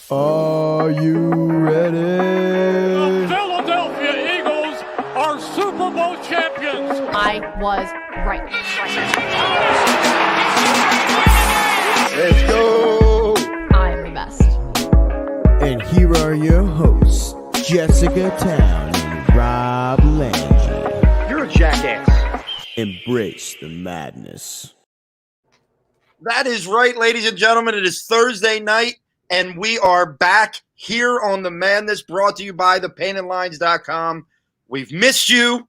Are you ready? The Philadelphia Eagles are Super Bowl champions. I was right. Let's go! I am the best. And here are your hosts, Jessica Town and Rob Lange. You're a jackass. Embrace the madness. That is right, ladies and gentlemen. It is Thursday night, and we are back here on The Madness, brought to you by thepaintedlines.com. We've missed you,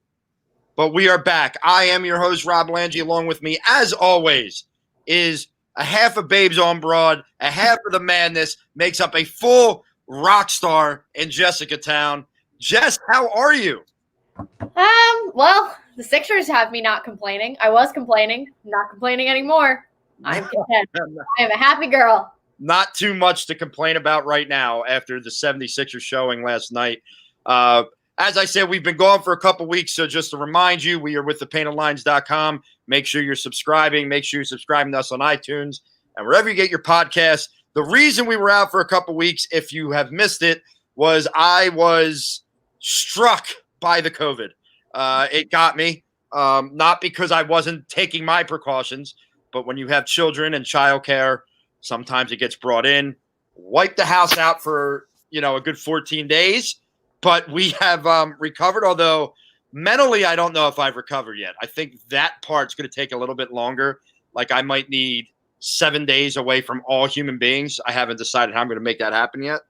but we are back. I am your host, Rob Lange. Along with me, as always, is a half of Babes on Broad, a half of The Madness, makes up a full rock star in Jessica Town. Jess, how are you? Well, the Sixers have me not complaining. I was complaining, not complaining anymore. I'm content. I am a happy girl. Not too much to complain about right now after the 76ers showing last night. As I said, we've been gone for a couple weeks, so just to remind you, we are with thepaintedlines.com. Make sure you're subscribing. Make sure you're subscribing to us on iTunes and wherever you get your podcasts. The reason we were out for a couple weeks, if you have missed it, was I was struck by the COVID. It got me, not because I wasn't taking my precautions, but when you have children and childcare, sometimes it gets brought in. Wipe the house out for, a good 14 days. But we have recovered, although mentally I don't know if I've recovered yet. I think that part's going to take a little bit longer. Like I might need 7 days away from all human beings. I haven't decided how I'm going to make that happen yet.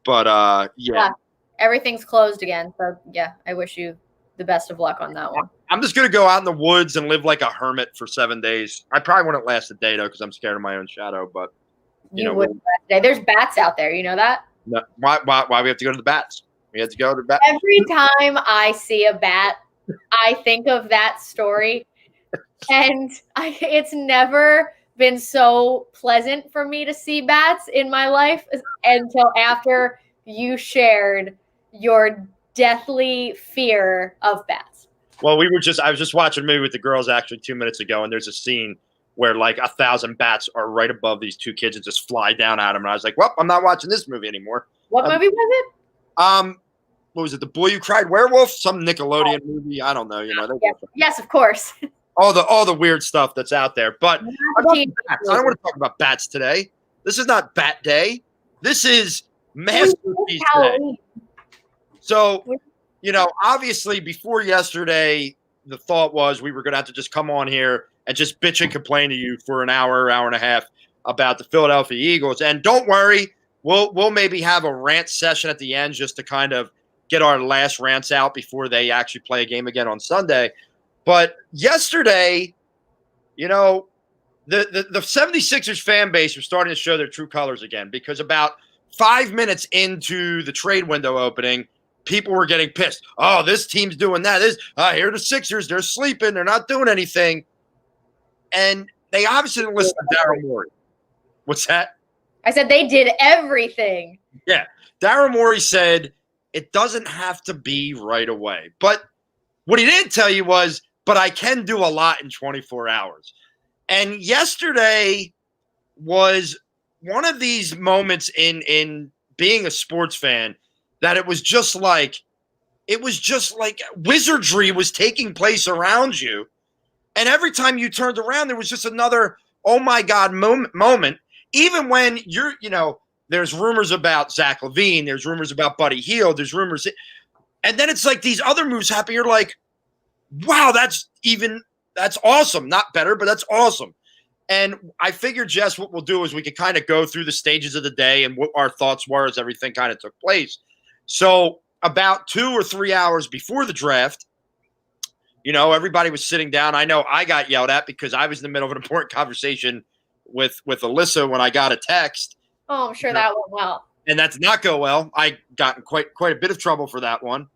But, yeah. Everything's closed again. So, yeah, I wish you the best of luck on that one. I'm just going to go out in the woods and live like a hermit for 7 days. I probably wouldn't last a day, though, because I'm scared of my own shadow. But You wouldn't last a day. There's bats out there. You know that? No, why we have to go to the bats? We had to go to the bats. Every time I see a bat, I think of that story. And it's never been so pleasant for me to see bats in my life until after you shared your deathly fear of bats. Well, I was just watching a movie with the girls actually 2 minutes ago, and there's a scene where like 1,000 bats are right above these two kids and just fly down at them. And I was like, well, I'm not watching this movie anymore. What movie was it? What was it? The Boy Who Cried Werewolf? Some Nickelodeon movie. I don't know. Yes, of course. All the weird stuff that's out there. But I don't want to talk about bats today. This is not Bat Day. This is Masterpiece Day. So, obviously before yesterday, the thought was we were going to have to just come on here and just bitch and complain to you for an hour and a half about the Philadelphia Eagles. And don't worry, we'll maybe have a rant session at the end just to kind of get our last rants out before they actually play a game again on Sunday. But yesterday, the 76ers fan base was starting to show their true colors again, because about 5 minutes into the trade window opening, people were getting pissed. Oh, this team's doing that. Here are the Sixers. They're sleeping. They're not doing anything. And they obviously didn't listen to Daryl Morey. What's that? I said they did everything. Yeah. Daryl Morey said it doesn't have to be right away. But what he didn't tell you was, but I can do a lot in 24 hours. And yesterday was one of these moments in being a sports fan that it was just like wizardry was taking place around you. And every time you turned around, there was just another, oh my God, moment. Even when there's rumors about Zach LaVine, there's rumors about Buddy Hield, there's rumors. And then it's like these other moves happen. You're like, wow, that's awesome. Not better, but that's awesome. And I figured, Jess, what we'll do is we could kind of go through the stages of the day and what our thoughts were as everything kind of took place. So about 2 or 3 hours before the draft, everybody was sitting down. I know I got yelled at because I was in the middle of an important conversation with Alyssa when I got a text. Oh, I'm sure that went well. And that did not go well. I got in quite a bit of trouble for that one.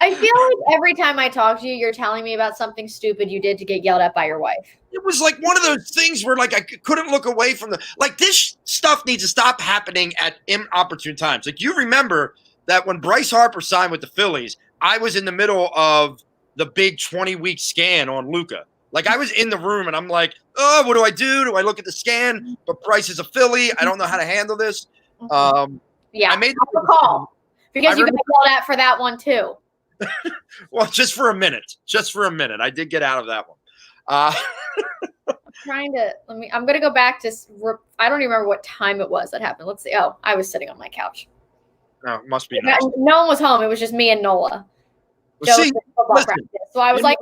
I feel like every time I talk to you, you're telling me about something stupid you did to get yelled at by your wife. It was like one of those things where like I couldn't look away from this stuff needs to stop happening at inopportune times. Like you remember that when Bryce Harper signed with the Phillies, I was in the middle of the big 20-week scan on Luka. Like I was in the room and I'm like, oh, what do I do? Do I look at the scan? But Bryce is a Philly. I don't know how to handle this. Yeah, I made the call because you got yelled at for that one too. Well, just for a minute. I did get out of that one. I'm going to go back to, I don't even remember what time it was that happened. Let's see. Oh, I was sitting on my couch. No, it must be nice. No one was home. It was just me and Nola. Well, see, practice. So I was like,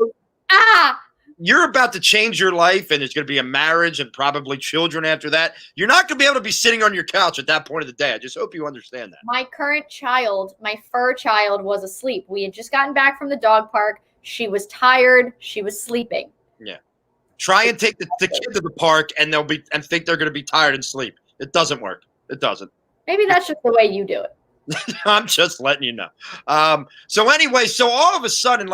you're about to change your life, and there's going to be a marriage and probably children after that. You're not going to be able to be sitting on your couch at that point of the day. I just hope you understand that. My current child, my fur child, was asleep. We had just gotten back from the dog park. She was tired. She was sleeping. Yeah. Try and take the kid to the park, and think they're going to be tired and sleep. It doesn't work. It doesn't. Maybe that's just the way you do it. I'm just letting you know. So anyway, so all of a sudden,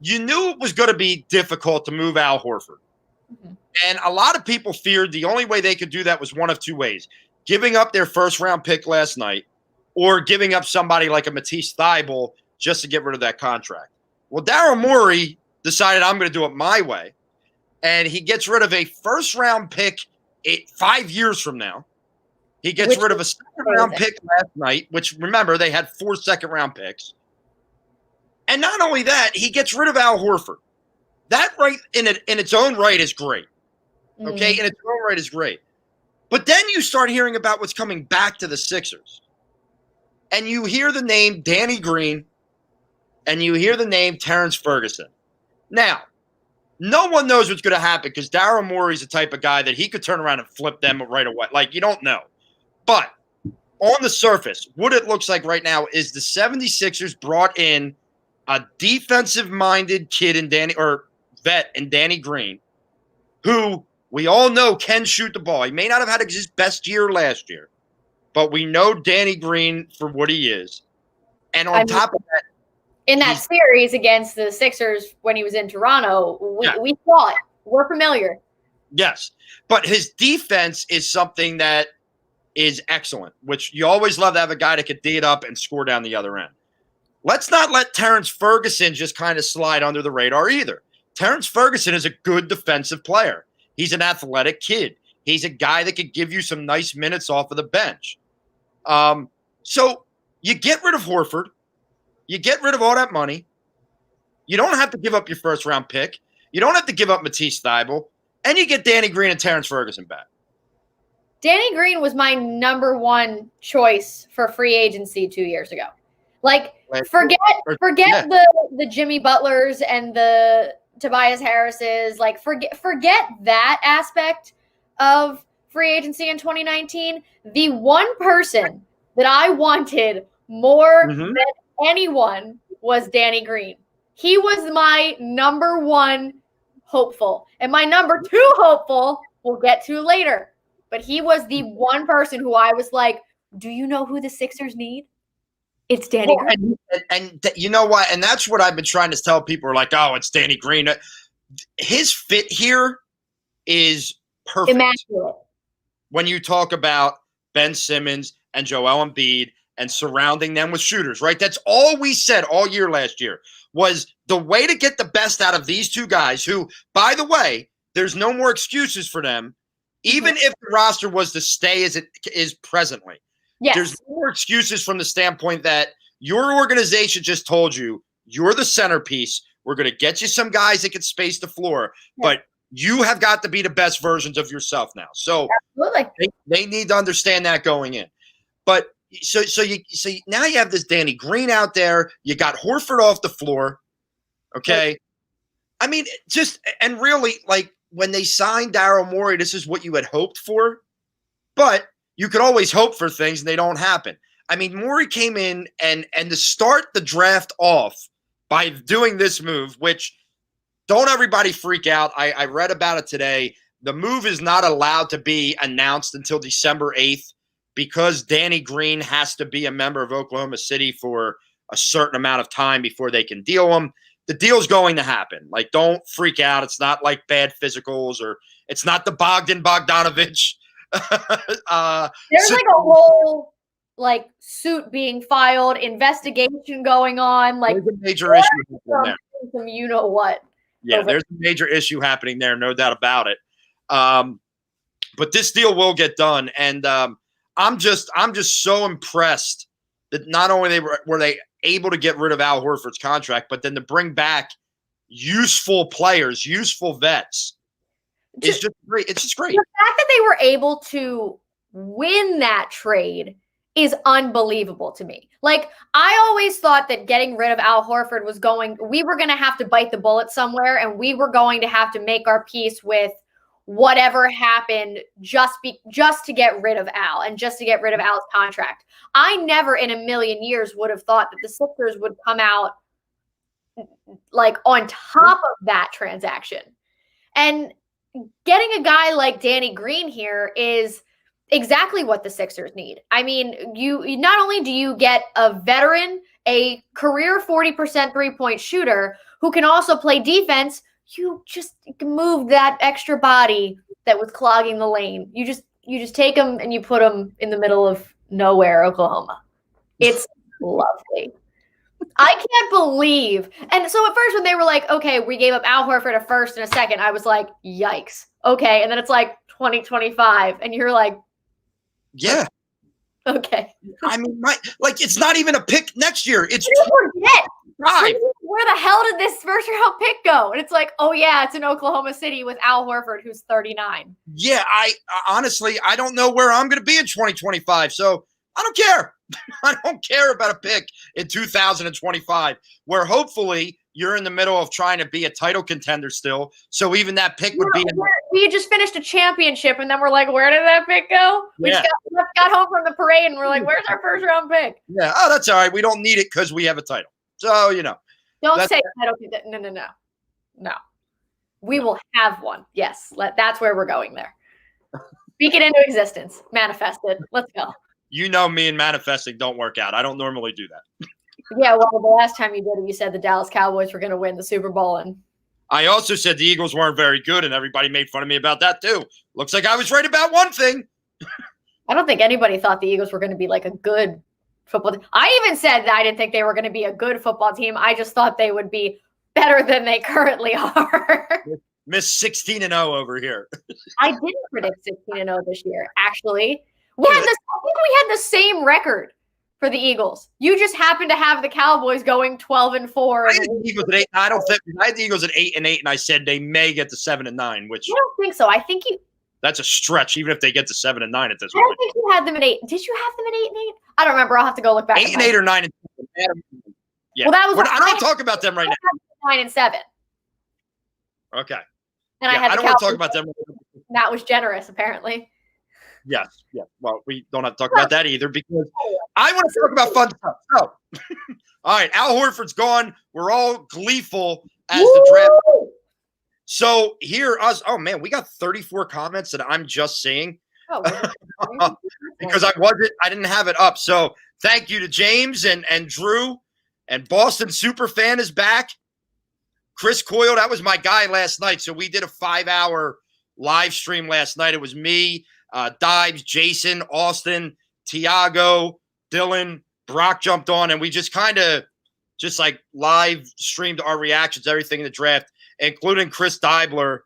you knew it was going to be difficult to move Al Horford. Mm-hmm. And a lot of people feared the only way they could do that was one of two ways: giving up their first-round pick last night or giving up somebody like a Matisse Thybulle just to get rid of that contract. Well, Daryl Morey decided, I'm going to do it my way, and he gets rid of a first-round pick 5 years from now. He gets rid of a second-round pick last night, which, remember, they had 4 second-round picks. And not only that, he gets rid of Al Horford. That right in its own right is great. Okay, in its own right is great. But then you start hearing about what's coming back to the Sixers. And you hear the name Danny Green, and you hear the name Terrence Ferguson. Now, no one knows what's going to happen because Daryl Morey's the type of guy that he could turn around and flip them right away. You don't know. But on the surface, what it looks like right now is the 76ers brought in a defensive-minded kid vet in Danny Green, who we all know can shoot the ball. He may not have had his best year last year, but we know Danny Green for what he is. And on top of that, in that series against the Sixers when he was in Toronto, we saw it. We're familiar. Yes, but his defense is something that is excellent, which you always love to have a guy that could D it up and score down the other end. Let's not let Terrence Ferguson just kind of slide under the radar either. Terrence Ferguson is a good defensive player. He's an athletic kid. He's a guy that could give you some nice minutes off of the bench. So you get rid of Horford. You get rid of all that money. You don't have to give up your first-round pick. You don't have to give up Matisse Thybulle. And you get Danny Green and Terrence Ferguson back. Danny Green was my number one choice for free agency 2 years ago. Forget the Jimmy Butlers and the Tobias Harrises. Forget that aspect of free agency in 2019. The one person that I wanted more than anyone was Danny Green. He was my number one hopeful. And my number two hopeful we'll get to later. But he was the one person who I was like, do you know who the Sixers need? It's Danny Green. And you know what? And that's what I've been trying to tell people it's Danny Green. His fit here is perfect. Immaculate. When you talk about Ben Simmons and Joel Embiid and surrounding them with shooters, right? That's all we said all year last year was the way to get the best out of these two guys who, by the way, there's no more excuses for them, even if the roster was to stay as it is presently. Yes. There's no more excuses from the standpoint that your organization just told you you're the centerpiece. We're going to get you some guys that can space the floor, but you have got to be the best versions of yourself now. So they need to understand that going in. But so now you have this Danny Green out there. You got Horford off the floor. Okay. I mean, really, when they signed Daryl Morey, this is what you had hoped for. But you could always hope for things and they don't happen. I mean, Morey came in and to start the draft off by doing this move, which don't everybody freak out. I read about it today. The move is not allowed to be announced until December 8th because Danny Green has to be a member of Oklahoma City for a certain amount of time before they can deal him. The deal's going to happen. Don't freak out. It's not like bad physicals or it's not the Bogdanovich. There's a whole suit being filed, investigation going on. There's a major issue there. Some you know what. Yeah, there's a major issue happening there, no doubt about it. But this deal will get done, and I'm just so impressed that not only were they able to get rid of Al Horford's contract, but then to bring back useful players, useful vets. It's just great. It's just great. The fact that they were able to win that trade is unbelievable to me. Like, I always thought that getting rid of Al Horford we were going to have to bite the bullet somewhere, and we were going to have to make our peace with whatever happened just to get rid of Al and just to get rid of Al's contract. I never in a million years would have thought that the Sixers would come out like on top of that transaction. And getting a guy like Danny Green here is exactly what the Sixers need. I mean, you not only do you get a veteran, a career 40% three-point shooter who can also play defense, you just move that extra body that was clogging the lane. You just take him and you put him in the middle of nowhere, Oklahoma. It's lovely. I can't believe. And so at first when they were like, okay, we gave up Al Horford a first and a second, I was like, yikes. Okay. And then it's like 2025 and you're like, yeah. Okay. I mean, it's not even a pick next year. It's forget. Right. Where the hell did this first round pick go? And it's like, oh yeah, it's in Oklahoma City with Al Horford, who's 39. Yeah, I honestly, I don't know where I'm going to be in 2025. So I don't care. I don't care about a pick in 2025, where hopefully you're in the middle of trying to be a title contender still. So even that pick would be. We just finished a championship, and then we're like, where did that pick go? We just got home from the parade, and we're like, where's our first round pick? Yeah. Oh, that's all right. We don't need it because we have a title. So, Don't say title. No. We will have one. Yes. That's where we're going there. Speak it into existence. Manifest it. Let's go. Me and manifesting don't work out. I don't normally do that. Yeah, well, the last time you did it, you said the Dallas Cowboys were going to win the Super Bowl. And I also said the Eagles weren't very good, and everybody made fun of me about that too. Looks like I was right about one thing. I don't think anybody thought the Eagles were going to be like a good football team. I even said that I didn't think they were going to be a good football team. I just thought they would be better than they currently are. Miss 16-0 over here. I didn't predict 16-0 this year, actually. I think we had the same record for the Eagles. You just happened to have the Cowboys going 12-4. I had the Eagles at 8. I had the Eagles at 8-8, and I said they may get to 7-9. Which I don't think so. I think that's a stretch, even if they get to 7-9 at this point. I don't think you had them at 8. Did you have them at 8-8? I don't remember. I'll have to go look back. 8-8 or 9-7. Yeah. Well, that was. I don't talk about them right now. 9-7. Okay. And I don't want to talk about them. That was generous, apparently. Yes. Yeah. Well, we don't have to talk about that either because I want to talk about fun stuff. So, all right, Al Horford's gone. We're all gleeful as the draft. So here, oh man, we got 34 comments that I'm just seeing because I didn't have it up. So thank you to James and Drew, and Boston Superfan is back. Chris Coyle, that was my guy last night. So we did a 5-hour live stream last night. It was me, Dibes, Jason, Austin, Tiago, Dylan, Brock jumped on, and we just kind of live streamed our reactions, everything in the draft, including Chris Dibler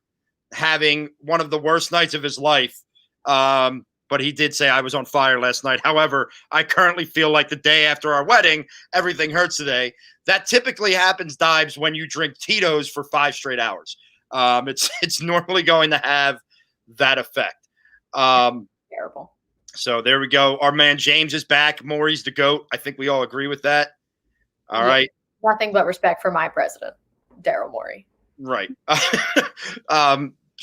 having one of the worst nights of his life. But he did say I was on fire last night. However, I currently feel like the day after our wedding, everything hurts today. That typically happens, Dibes, when you drink Tito's for 5 straight hours. It's normally going to have that effect. Terrible. So there we go. Our man James is back. Maury's the GOAT. I think we all agree with that. All right. Nothing but respect for my president, Daryl Morey. Right.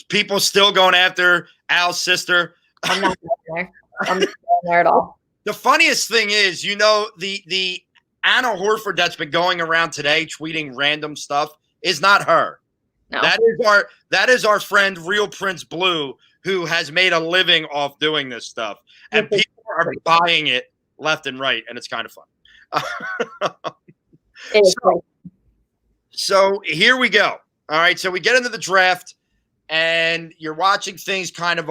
People still going after Al's sister. I'm not going there. I'm not going there at all. The funniest thing is, the Anna Horford that's been going around today tweeting random stuff is not her. No. That is our friend Real Prince Blue, who has made a living off doing this stuff. And people are buying it left and right, and it's kind of fun. So here we go. All right, so we get into the draft, and you're watching things kind of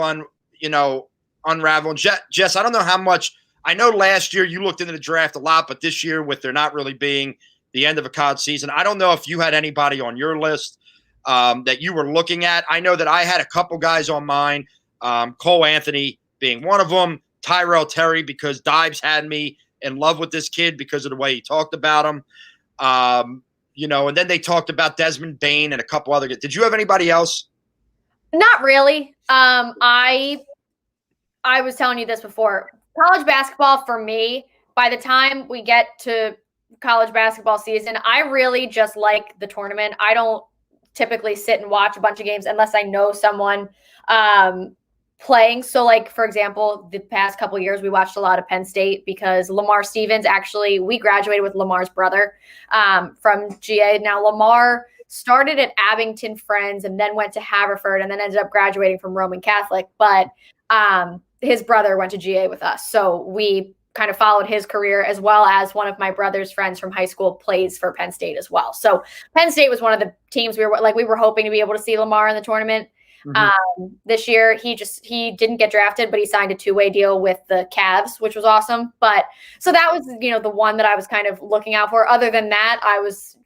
unravel. Jess, I don't know how much – I know last year you looked into the draft a lot, but this year with there not really being the end of a college season, I don't know if you had anybody on your list. that you were looking at? I know that I had a couple guys on mine, Cole Anthony being one of them, Tyrell Terry, because Dives had me in love with this kid because of the way he talked about him. And then they talked about Desmond Bain and a couple other guys. Did you have anybody else? Not really. I was telling you this before. College basketball for me, by the time we get to college basketball season, I really just like the tournament. I don't typically sit and watch a bunch of games unless I know someone playing. So, like, for example, the past couple of years, we watched a lot of Penn State because Lamar Stevens, actually, we graduated with Lamar's brother from GA. Now, Lamar started at Abington Friends and then went to Haverford and then ended up graduating from Roman Catholic. But his brother went to GA with us. So we kind of followed his career, as well as one of my brother's friends from high school plays for Penn State as well. So Penn State was one of the teams we were hoping to be able to see Lamar in the tournament. This year, he didn't get drafted, but he signed a 2-way deal with the Cavs, which was awesome. But so that was, the one that I was kind of looking out for. Other than that, I was,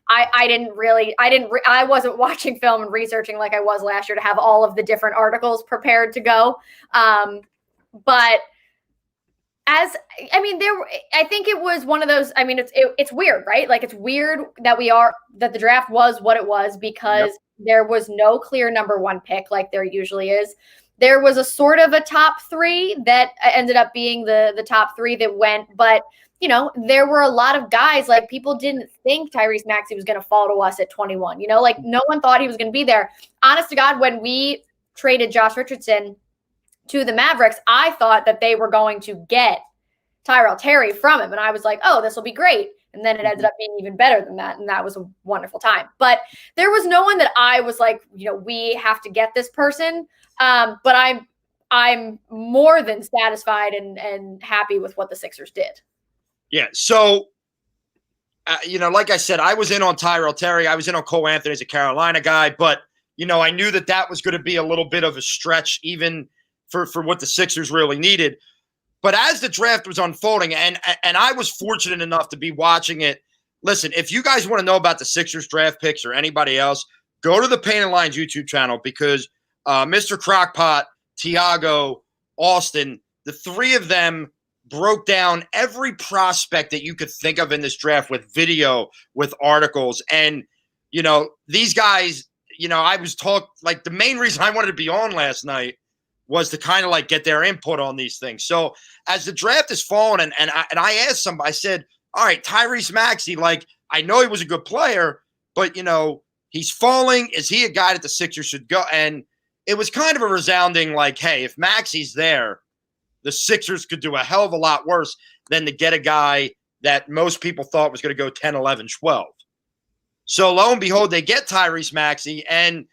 I wasn't watching film and researching like I was last year to have all of the different articles prepared to go. But I think it was one of those, it's weird, right? Like, it's weird that the draft was what it was because there was no clear number one pick like there usually is. There was a sort of a top three that ended up being the top three that went, but there were a lot of guys, like, people didn't think Tyrese Maxey was going to fall to us at 21, like no one thought he was going to be there. Honest to God, when we traded Josh Richardson to the Mavericks, I thought that they were going to get Tyrell Terry from him. And I was like, oh, this will be great. And then it ended up being even better than that. And that was a wonderful time. But there was no one that I was like, we have to get this person. But I'm more than satisfied and happy with what the Sixers did. Yeah. So, like I said, I was in on Tyrell Terry. I was in on Cole Anthony as a Carolina guy. But, I knew that was going to be a little bit of a stretch even for what the Sixers really needed. But as the draft was unfolding, and I was fortunate enough to be watching it. Listen, if you guys want to know about the Sixers draft picks or anybody else, go to the Painted Lines YouTube channel because Mr. Crockpot, Tiago, Austin, the three of them broke down every prospect that you could think of in this draft with video, with articles. And, these guys, I was like the main reason I wanted to be on last night was to kind of like get their input on these things. So as the draft is falling, and I asked somebody, I said, all right, Tyrese Maxey, like, I know he was a good player, but, he's falling. Is he a guy that the Sixers should go? And it was kind of a resounding like, hey, if Maxey's there, the Sixers could do a hell of a lot worse than to get a guy that most people thought was going to go 10, 11, 12. So lo and behold, they get Tyrese Maxey. And,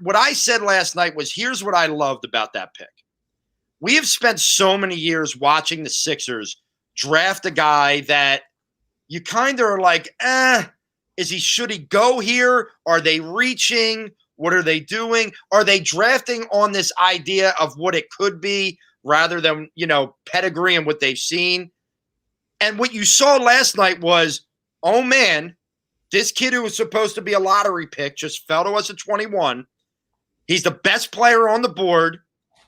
what I said last night was, here's what I loved about that pick. We have spent so many years watching the Sixers draft a guy that you kind of are like, should he go here? Are they reaching? What are they doing? Are they drafting on this idea of what it could be rather than, pedigree and what they've seen? And what you saw last night was, oh man, this kid who was supposed to be a lottery pick just fell to us at 21. He's the best player on the board.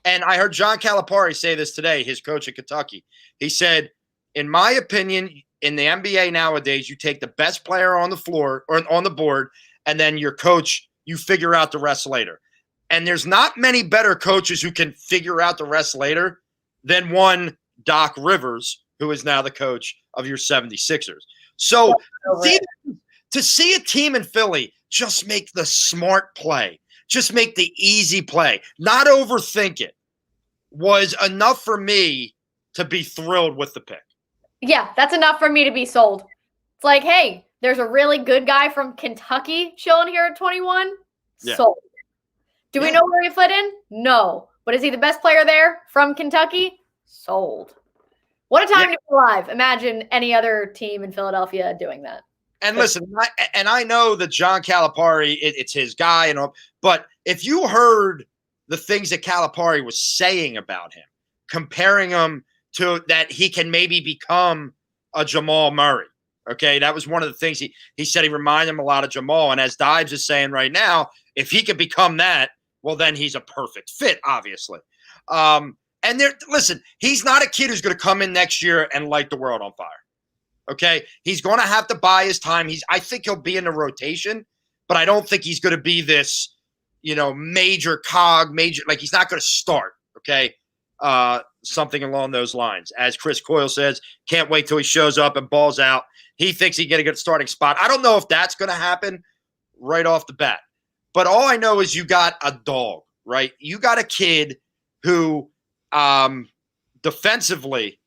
And I heard John Calipari say this today, his coach at Kentucky. He said, in my opinion, in the NBA nowadays, you take the best player on the floor or on the board, and then your coach, you figure out the rest later. And there's not many better coaches who can figure out the rest later than one Doc Rivers, who is now the coach of your 76ers. So to see a team in Philly just make the smart play, just make the easy play, not overthink it, was enough for me to be thrilled with the pick. Yeah, that's enough for me to be sold. It's like, hey, there's a really good guy from Kentucky chilling here at 21. Yeah. Sold. Do we know where he fit in? No. But is he the best player there from Kentucky? Sold. What a time to be alive. Imagine any other team in Philadelphia doing that. And listen, I know that John Calipari, it's his guy, and all, but if you heard the things that Calipari was saying about him, comparing him to that he can maybe become a Jamal Murray, Okay, that was one of the things he said he reminded him a lot of Jamal. And as Dives is saying right now, if he could become that, well, then he's a perfect fit, obviously. And listen, he's not a kid who's going to come in next year and light the world on fire. Okay, he's going to have to buy his time. I think he'll be in the rotation, but I don't think he's going to be this, major cog, like he's not going to start. Okay, something along those lines. As Chris Coyle says, can't wait till he shows up and balls out. He thinks he get a good starting spot. I don't know if that's going to happen right off the bat, but all I know is you got a dog, right? You got a kid who defensively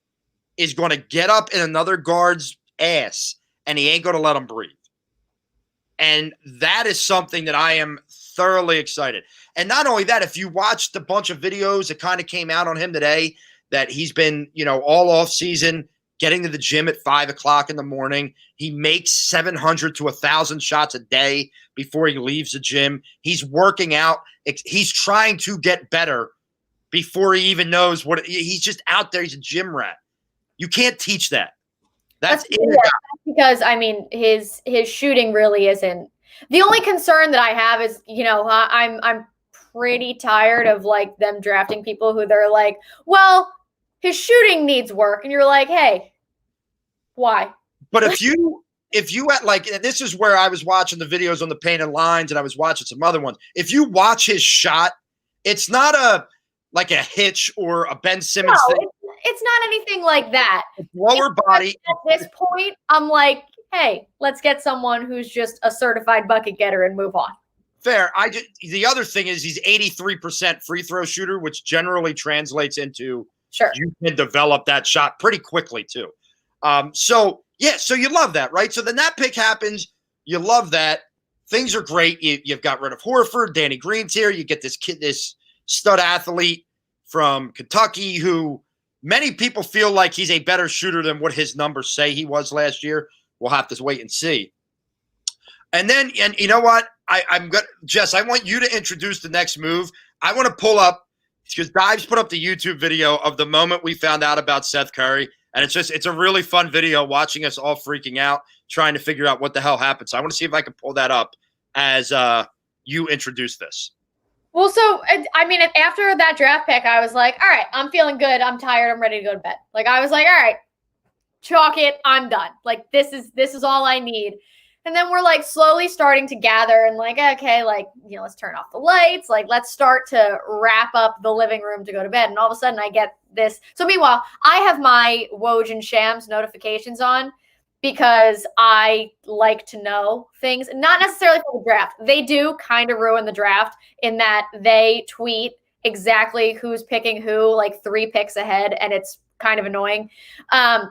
is going to get up in another guard's ass, and he ain't going to let him breathe. And that is something that I am thoroughly excited. And not only that, if you watched a bunch of videos that kind of came out on him today, that he's been, all off season, getting to the gym at 5 o'clock in the morning. He makes 700 to 1,000 shots a day before he leaves the gym. He's working out. He's trying to get better before he even knows he's just out there. He's a gym rat. You can't teach that. That's because his shooting really isn't. The only concern that I have is, I'm pretty tired of like them drafting people who they're like, well, his shooting needs work, and you're like, hey, why? But if you at like, and this is where I was watching the videos on the painted lines, and I was watching some other ones. If you watch his shot, it's not like a Hitch or a Ben Simmons thing. It's not anything like that. It's lower body. At this point, I'm like, hey, let's get someone who's just a certified bucket getter and move on. Fair. The other thing is he's 83% free throw shooter, which generally translates into you can develop that shot pretty quickly too. So you love that, right? So then that pick happens. You love that. Things are great. You've got rid of Horford. Danny Green's here. You get this kid, this stud athlete from Kentucky who many people feel like he's a better shooter than what his numbers say he was last year. We'll have to wait and see. And you know what? Jess, I want you to introduce the next move. I want to pull up, because Dives put up the YouTube video of the moment we found out about Seth Curry. And it's a really fun video watching us all freaking out, trying to figure out what the hell happened. So I want to see if I can pull that up as you introduce this. Well, so, after that draft pick, I was like, all right, I'm feeling good. I'm tired. I'm ready to go to bed. Like, I was like, all right, chalk it. I'm done. Like, this is all I need. And then we're like slowly starting to gather and like, okay, like, let's turn off the lights. Like, let's start to wrap up the living room to go to bed. And all of a sudden I get this. So meanwhile, I have my Woj and Shams notifications on because I like to know things, not necessarily for the draft. They do kind of ruin the draft in that they tweet exactly who's picking who, like 3 picks ahead. And it's kind of annoying.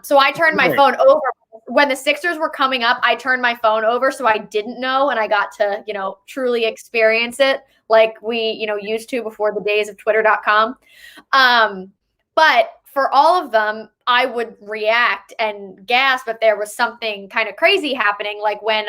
So I turned my phone over. When the Sixers were coming up, I turned my phone over so I didn't know, and I got to, truly experience it like we, used to before the days of Twitter.com. But for all of them, I would react and gasp if there was something kind of crazy happening, like when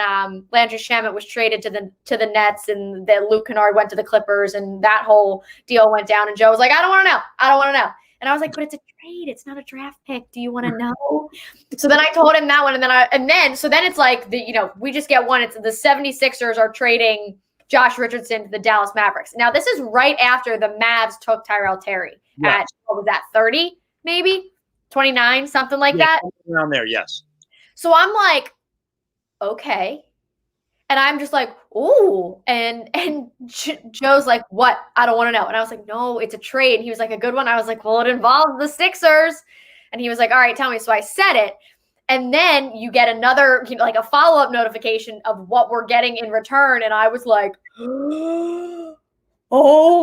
Landry Shamet was traded to the Nets and that Luke Kennard went to the Clippers and that whole deal went down, and Joe was like, I don't want to know. And I was like, but it's a trade. It's not a draft pick. Do you want to know? So then I told him that one. And then it's like, we just get one. It's the 76ers are trading Josh Richardson to the Dallas Mavericks. Now, this is right after the Mavs took Tyrell Terry at, what was that, 30, maybe? 29, something like that? Around there, yes. So I'm like, okay. And I'm just like, ooh. And Joe's like, what? I don't want to know. And I was like, no, it's a trade. And he was like, a good one. I was like, well, it involves the Sixers. And he was like, all right, tell me. So I said it. And then you get another, like a follow-up notification of what we're getting in return. And I was like, oh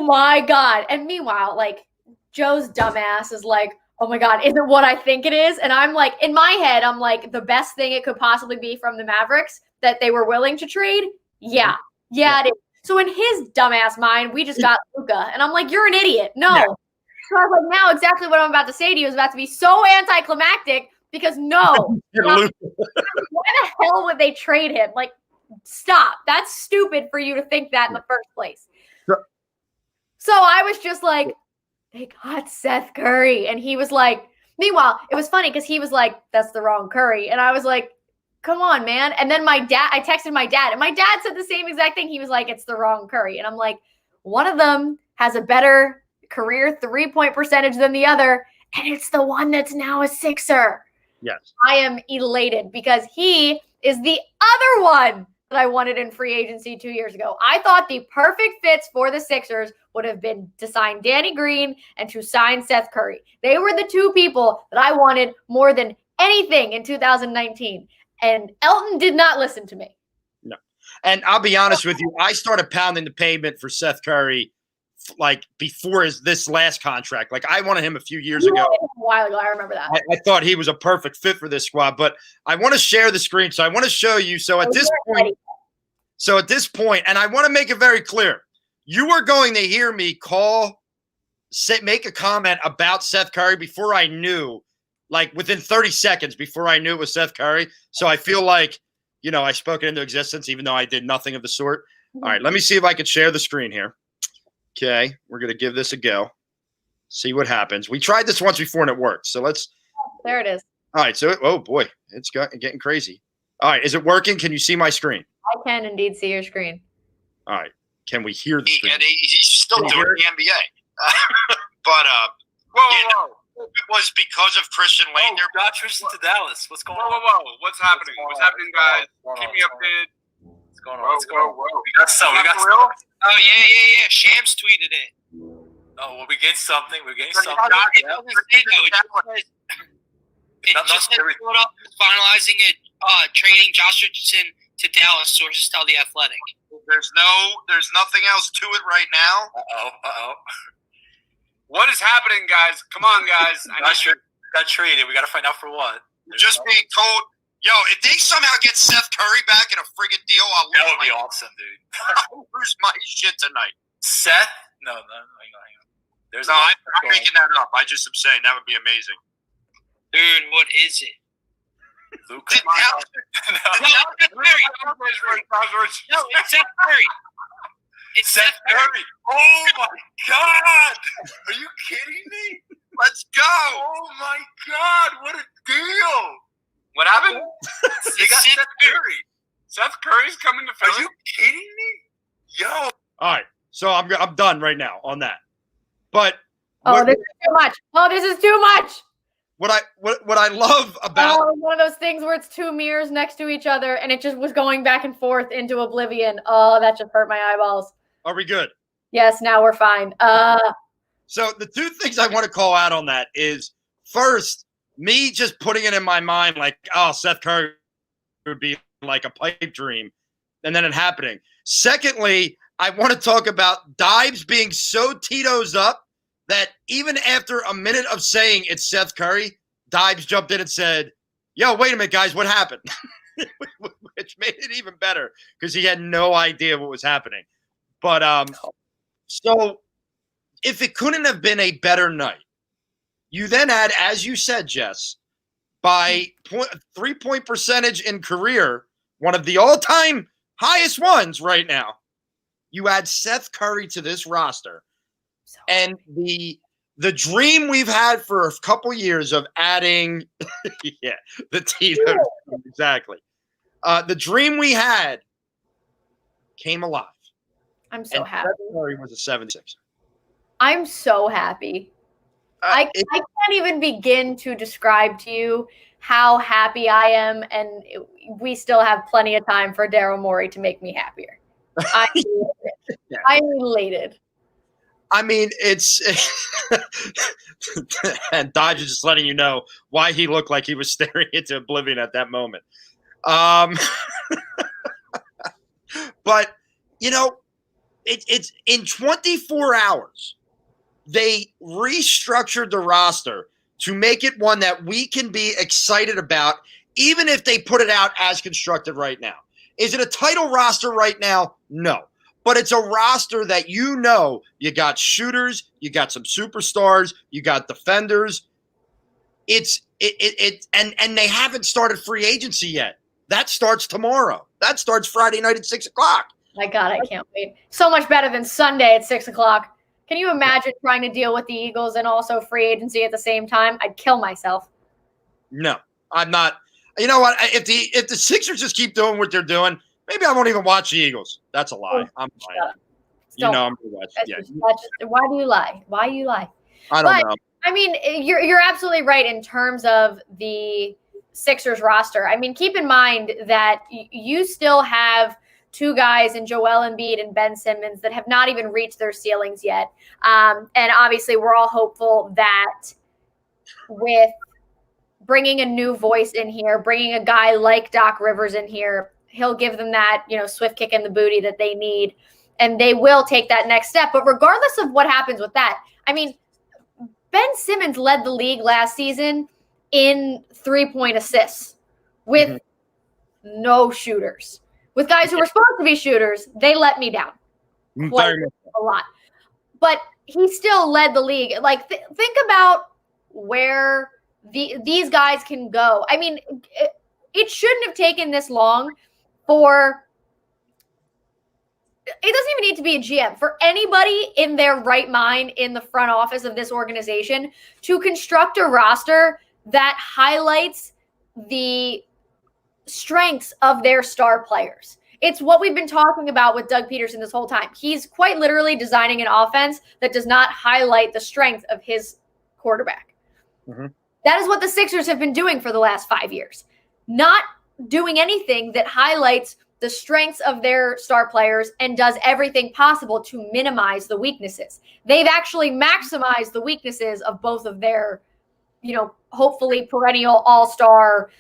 my God. And meanwhile, like Joe's dumbass is like, oh my God, is it what I think it is? And I'm like, in my head, I'm like, the best thing it could possibly be from the Mavericks that they were willing to trade? Yeah, it is. So in his dumbass mind, we just got Luka. And I'm like, you're an idiot. No. Yeah. So I was like, now exactly what I'm about to say to you is about to be so anticlimactic because no. Why the hell would they trade him? Like, stop. That's stupid for you to think that in the first place. Sure. So I was just like, they got Seth Curry. And he was like, meanwhile, it was funny because he was like, that's the wrong Curry. And I was like, come on, man. And then I texted my dad, and my dad said the same exact thing. He was like, it's the wrong Curry. And I'm like, one of them has a better career 3-point percentage than the other, and it's the one that's now a Sixer. Yes. I am elated because he is the other one that I wanted in free agency 2 years ago. I thought the perfect fits for the Sixers would have been to sign Danny Green and to sign Seth Curry. They were the two people that I wanted more than anything in 2019. And Elton did not listen to me. No. And I'll be honest with you, I started pounding the pavement for Seth Curry like before this last contract. Like I wanted him a few years ago. A while ago, I remember that. I thought he was a perfect fit for this squad, but I want to share the screen. So I want to show you. So at this point, and I want to make it very clear, you are going to hear me make a comment about Seth Curry before I knew, like within 30 seconds before I knew it was Seth Curry. So I feel like, I spoke it into existence, even though I did nothing of the sort. All right, let me see if I can share the screen here. Okay, we're going to give this a go. See what happens. We tried this once before and it worked. So let's. There it is. All right. So, oh boy, it's getting crazy. All right. Is it working? Can you see my screen? I can indeed see your screen. All right. Can we hear the screen? He's still doing the NBA. But, whoa. It was because of Christian Lane. Got Tristan to Dallas. What's going on? Whoa. What's happening? What's happening, guys? Keep me updated. What's going on? Whoa. We got some. Oh, yeah. Shams tweeted it. Oh, well, we're getting something. It just says Philadelphia finalizing it, trading Josh Richardson to Dallas. Sources tell The Athletic. There's nothing else to it right now. Uh-oh. What is happening, guys? Come on, guys. Got traded. We got to find out for what. Just being told, if they somehow get Seth Curry back in a friggin' deal, that would be awesome, dude. I'll lose my shit tonight. Seth? No, hang on. I'm making that up. I just am saying that would be amazing. Dude, what is it? Luka. No, it's Seth Curry. It's Seth Curry. Oh, my God. Are you kidding me? Let's go. Oh, my God. What a deal. What happened? They got Seth Curry. Seth Curry's coming to Philly? Are you kidding me? Yo. All right. So I'm done right now on that. But this is too much. This is too much. What I love about one of those things where it's two mirrors next to each other and it just was going back and forth into oblivion. Oh, that just hurt my eyeballs. Are we good? Yes, now we're fine. So the two things I want to call out on that is, first, me just putting it in my mind like, oh, Seth Curry would be like a pipe dream, and then it happening. Secondly, I want to talk about Dibes being so Tito's up that even after a minute of saying it's Seth Curry, Dibes jumped in and said, yo, wait a minute, guys, what happened? Which made it even better because he had no idea what was happening. But so if it couldn't have been a better night, you then had, as you said, Jess, by 3-point percentage in career, one of the all-time highest ones right now, you add Seth Curry to this roster. And the dream we've had for a couple years of adding the Tito. Exactly. The dream we had came alive. I'm so happy. Seth Curry was a 76er. I'm so happy. I can't even begin to describe to you how happy I am, and we still have plenty of time for Daryl Morey to make me happier. I'm elated. I mean, it's and Dodge is just letting you know why he looked like he was staring into oblivion at that moment. But it's in 24 hours, they restructured the roster to make it one that we can be excited about, even if they put it out as constructed right now. Is it a title roster right now? No. But it's a roster that you got shooters, you got some superstars, you got defenders. And they haven't started free agency yet. That starts tomorrow. That starts Friday night at 6:00. My God, I can't wait. So much better than Sunday at 6:00. Can you imagine trying to deal with the Eagles and also free agency at the same time? I'd kill myself. No, I'm not. You know what? If the Sixers just keep doing what they're doing, maybe I won't even watch the Eagles. That's a lie. I'm lying. You know I'm gonna watch. Yeah. Why do you lie? Why you lie? I don't know. I mean, you're absolutely right in terms of the Sixers roster. I mean, keep in mind that you still have two guys in Joel Embiid and Ben Simmons that have not even reached their ceilings yet. And obviously, we're all hopeful that with bringing a new voice in here, bringing a guy like Doc Rivers in here, he'll give them that, swift kick in the booty that they need, and they will take that next step. But regardless of what happens with that, I mean, Ben Simmons led the league last season in 3-point assists with no shooters. With guys who were supposed to be shooters, they let me down quite a lot. But he still led the league. Like, think about where these guys can go. I mean, it shouldn't have taken this long for – it doesn't even need to be a GM. For anybody in their right mind in the front office of this organization to construct a roster that highlights the strengths of their star players. It's what we've been talking about with Doug Pederson this whole time. He's quite literally designing an offense that does not highlight the strength of his quarterback. Mm-hmm. That is what the Sixers have been doing for the last 5 years. Not doing anything that highlights the strengths of their star players and does everything possible to minimize the weaknesses. They've actually maximized the weaknesses of both of their, hopefully perennial all-star,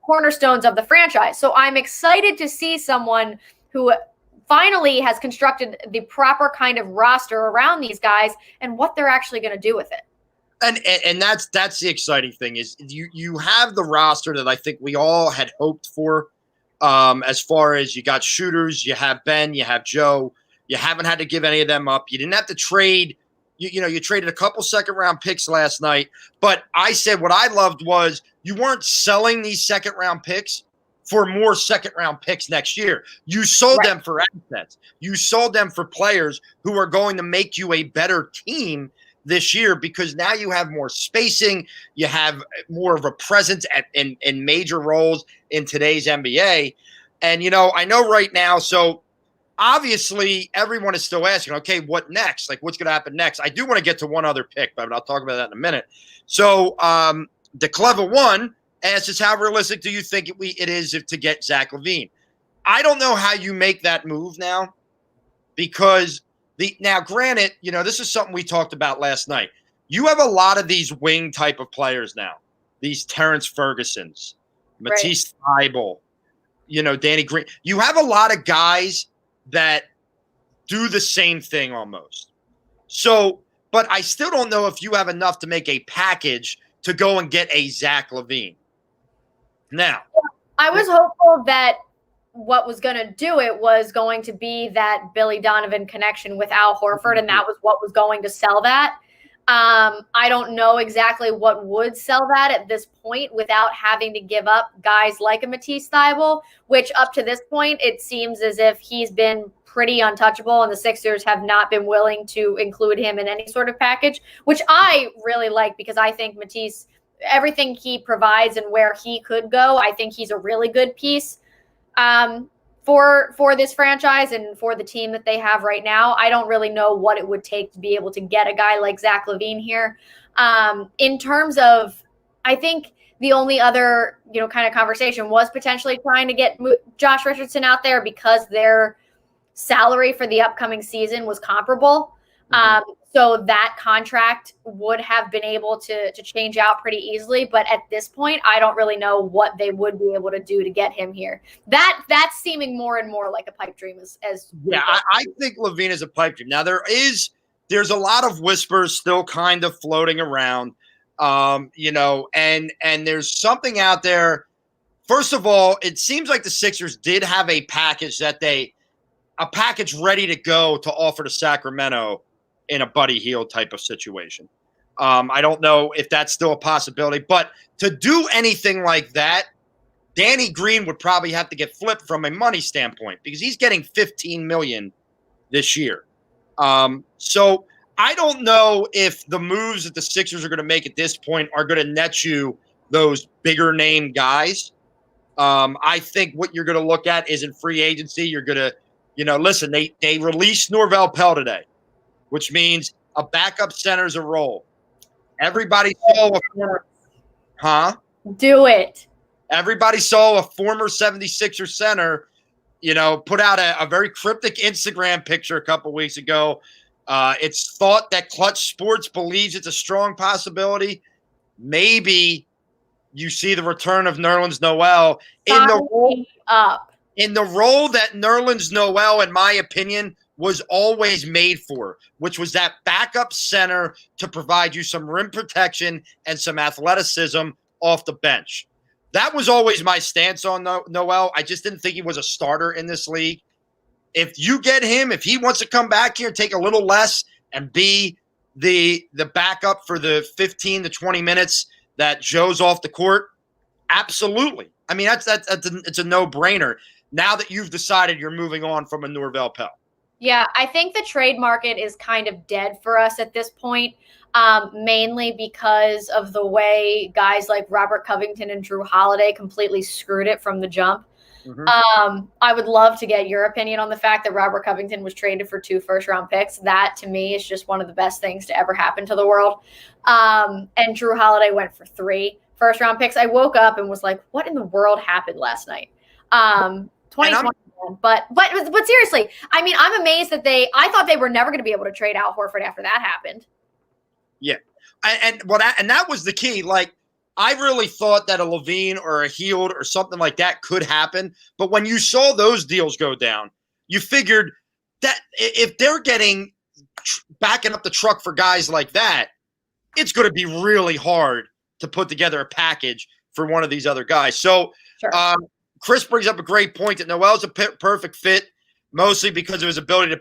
cornerstones of the franchise. So I'm excited to see someone who finally has constructed the proper kind of roster around these guys and what they're actually going to do with it. And that's the exciting thing is you have the roster that I think we all had hoped for. As far as you got shooters, you have Ben, you have Joe, you haven't had to give any of them up. You didn't have to trade. You traded a couple second-round picks last night. But I said what I loved was you weren't selling these second-round picks for more second-round picks next year. You sold them for assets. You sold them for players who are going to make you a better team this year because now you have more spacing. You have more of a presence in major roles in today's NBA. And, I know right now, so obviously everyone is still asking, okay, what next? Like, what's going to happen next? I do want to get to one other pick, but I'll talk about that in a minute. So the Clever One asks us, how realistic do you think it is to get Zach LaVine? I don't know how you make that move now because now, granted, this is something we talked about last night. You have a lot of these wing type of players now, these Terrence Fergusons, Matisse Thybulle, Danny Green. You have a lot of guys that do the same thing almost. So, but I still don't know if you have enough to make a package to go and get a Zach LaVine. Now, I was hopeful that what was going to do it was going to be that Billy Donovan connection with Al Horford, and that was what was going to sell that. I don't know exactly what would sell that at this point without having to give up guys like a Matisse Thybulle, which up to this point, it seems as if he's been pretty untouchable and the Sixers have not been willing to include him in any sort of package, which I really like because I think Matisse, everything he provides and where he could go, I think he's a really good piece for this franchise and for the team that they have right now. I don't really know what it would take to be able to get a guy like Zach LaVine here. In terms of, I think the only other, kind of conversation was potentially trying to get Josh Richardson out there because their salary for the upcoming season was comparable. So that contract would have been able to change out pretty easily. But at this point, I don't really know what they would be able to do to get him here. That's seeming more and more like a pipe dream as I think LaVine is a pipe dream. Now there's a lot of whispers still kind of floating around, and there's something out there. First of all, it seems like the Sixers did have a package ready to go to offer to Sacramento in a Buddy Hield type of situation. I don't know if that's still a possibility, but to do anything like that, Danny Green would probably have to get flipped from a money standpoint because he's getting $15 million this year. So I don't know if the moves that the Sixers are going to make at this point are going to net you those bigger name guys. I think what you're going to look at is in free agency. You're going to, listen, they released Norvell Pell today, which means a backup center's a role. Everybody saw Do it. Everybody saw a former 76er center, put out a very cryptic Instagram picture a couple weeks ago. It's thought that Clutch Sports believes it's a strong possibility. Maybe you see the return of Nerlens Noel in the role that Nerlens Noel, in my opinion, was always made for, which was that backup center to provide you some rim protection and some athleticism off the bench. That was always my stance on Noel. I just didn't think he was a starter in this league. If you get him, if he wants to come back here and take a little less and be the backup for the 15 to 20 minutes that Joe's off the court, absolutely. I mean, it's a no-brainer now that you've decided you're moving on from a Norvell Pell. Yeah, I think the trade market is kind of dead for us at this point, mainly because of the way guys like Robert Covington and Drew Holiday completely screwed it from the jump. Mm-hmm. I would love to get your opinion on the fact that Robert Covington was traded for 2 first-round picks. That, to me, is just one of the best things to ever happen to the world. And Drew Holiday went for 3 first-round picks. I woke up and was like, what in the world happened last night? 2020. But seriously, I mean, I'm amazed that I thought they were never going to be able to trade Al Horford after that happened. Yeah. And that was the key. Like, I really thought that a Levine or a Hield or something like that could happen. But when you saw those deals go down, you figured that if they're backing up the truck for guys like that, it's going to be really hard to put together a package for one of these other guys. So, sure. Chris brings up a great point that Noel's a perfect fit, mostly because of his ability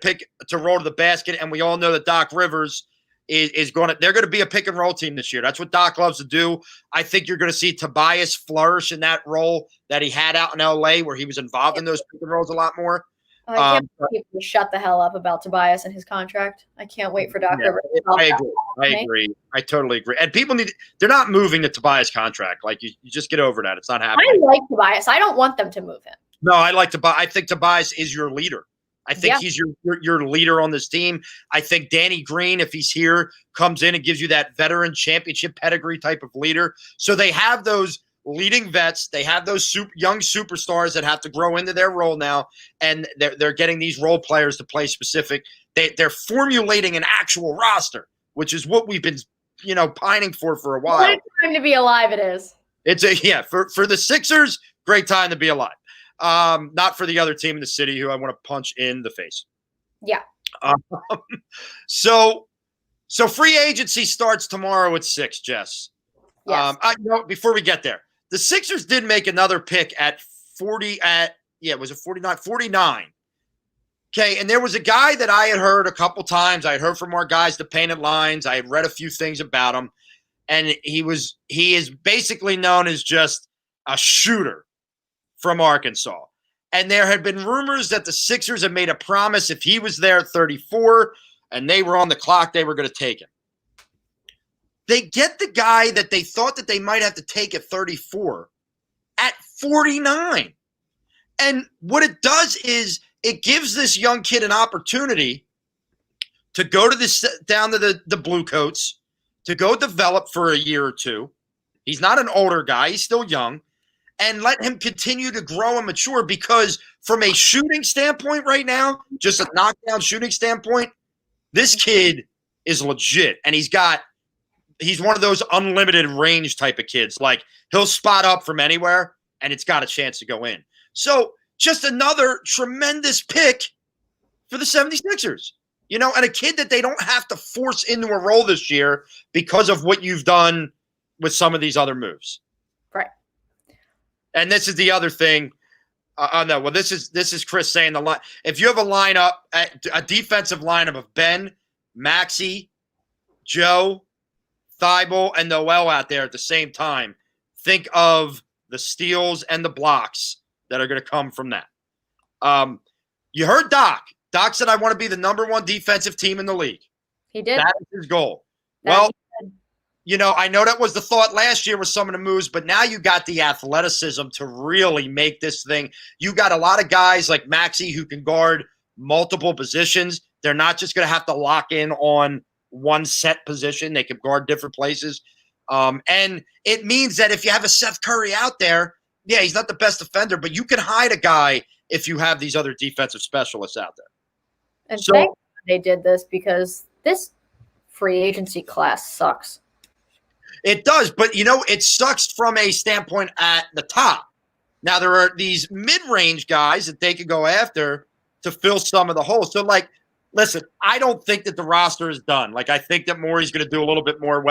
to roll to the basket. And we all know that Doc Rivers they're going to be a pick and roll team this year. That's what Doc loves to do. I think you're going to see Tobias flourish in that role that he had out in LA, where he was involved in those pick and rolls a lot more. I can't wait people to shut the hell up about Tobias and his contract. I can't wait for Doc Rivers. I agree. I totally agree. And people they're not moving the Tobias contract. Like, you just get over that. It's not happening. I like Tobias. I don't want them to move him. No, I think Tobias is your leader. I think he's your leader on this team. I think Danny Green, if he's here, comes in and gives you that veteran championship pedigree type of leader. So they have those leading vets. They have those young superstars that have to grow into their role now, and they're getting these role players to play specific. They're formulating an actual roster, which is what we've been, pining for a while. What a time to be alive it is. For the Sixers, great time to be alive. Not for the other team in the city who I want to punch in the face. Yeah. So free agency starts tomorrow at 6, Jess. Yes. Before we get there, the Sixers did make another pick at 40 was it 49? 49. Okay, and there was a guy that I had heard a couple times. I had heard from our guys, the Painted Lines. I had read a few things about him. And he is basically known as just a shooter from Arkansas. And there had been rumors that the Sixers had made a promise if he was there at 34 and they were on the clock, they were going to take him. They get the guy that they thought that they might have to take at 34 at 49. And what it does is it gives this young kid an opportunity to go down to the Blue Coats, to go develop for a year or two. He's not an older guy. He's still young. And let him continue to grow and mature, because from a shooting standpoint right now, just a knockdown shooting standpoint, this kid is legit. And he's one of those unlimited range type of kids. Like, he'll spot up from anywhere and it's got a chance to go in. So just another tremendous pick for the 76ers, and a kid that they don't have to force into a role this year because of what you've done with some of these other moves. Right. And this is the other thing. This is Chris saying the line. If you have a defensive lineup of Ben, Maxey, Joe, Thibault, and Noel out there at the same time, think of the steals and the blocks that are going to come from that. You heard Doc. Doc said, I want to be the number 1 defensive team in the league. He did. That is his goal. I know that was the thought last year with some of the moves, but now you got the athleticism to really make this thing. You got a lot of guys like Maxey who can guard multiple positions. They're not just going to have to lock in on one set position. They can guard different places. And it means that if you have a Seth Curry out there, yeah, he's not the best defender, but you can hide a guy if you have these other defensive specialists out there. And thank God they did this, because this free agency class sucks. It does, but it sucks from a standpoint at the top. Now there are these mid-range guys that they could go after to fill some of the holes. So, listen, I don't think that the roster is done. I think that Morey's going to do a little bit more,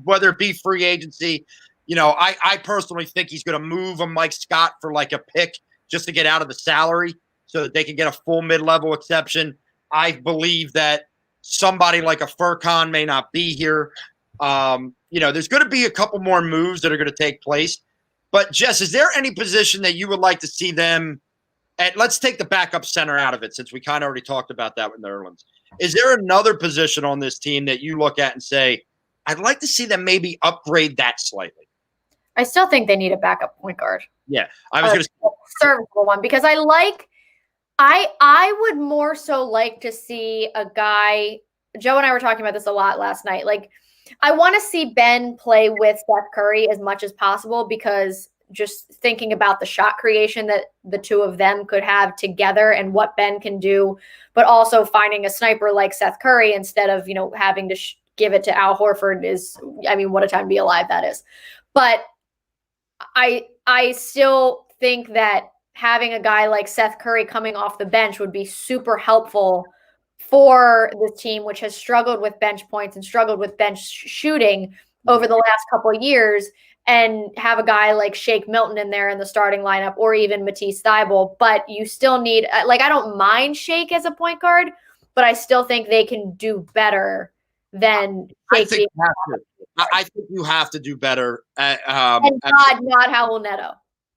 whether it be free agency. I personally think he's going to move a Mike Scott for a pick just to get out of the salary so that they can get a full mid-level exception. I believe that somebody like a Furkan may not be here. There's going to be a couple more moves that are going to take place. But, Jess, is there any position that you would like to see them at? Let's take the backup center out of it, since we kind of already talked about that with Nerlens. Is there another position on this team that you look at and say, I'd like to see them maybe upgrade that slightly? I still think they need a backup point guard. Yeah, I was going to say serviceable one, because I would more so like to see a guy. Joe and I were talking about this a lot last night. I want to see Ben play with Seth Curry as much as possible, because just thinking about the shot creation that the two of them could have together and what Ben can do, but also finding a sniper like Seth Curry instead of, having to give it to Al Horford is, what a time to be alive that is. But I still think that having a guy like Seth Curry coming off the bench would be super helpful for this team, which has struggled with bench points and struggled with bench shooting over the last couple of years, and have a guy like Shake Milton in there in the starting lineup, or even Matisse Thybulle. But you still need, I don't mind Shake as a point guard, but I still think they can do better than Shake. I think you have to do better. And not Howell Neto.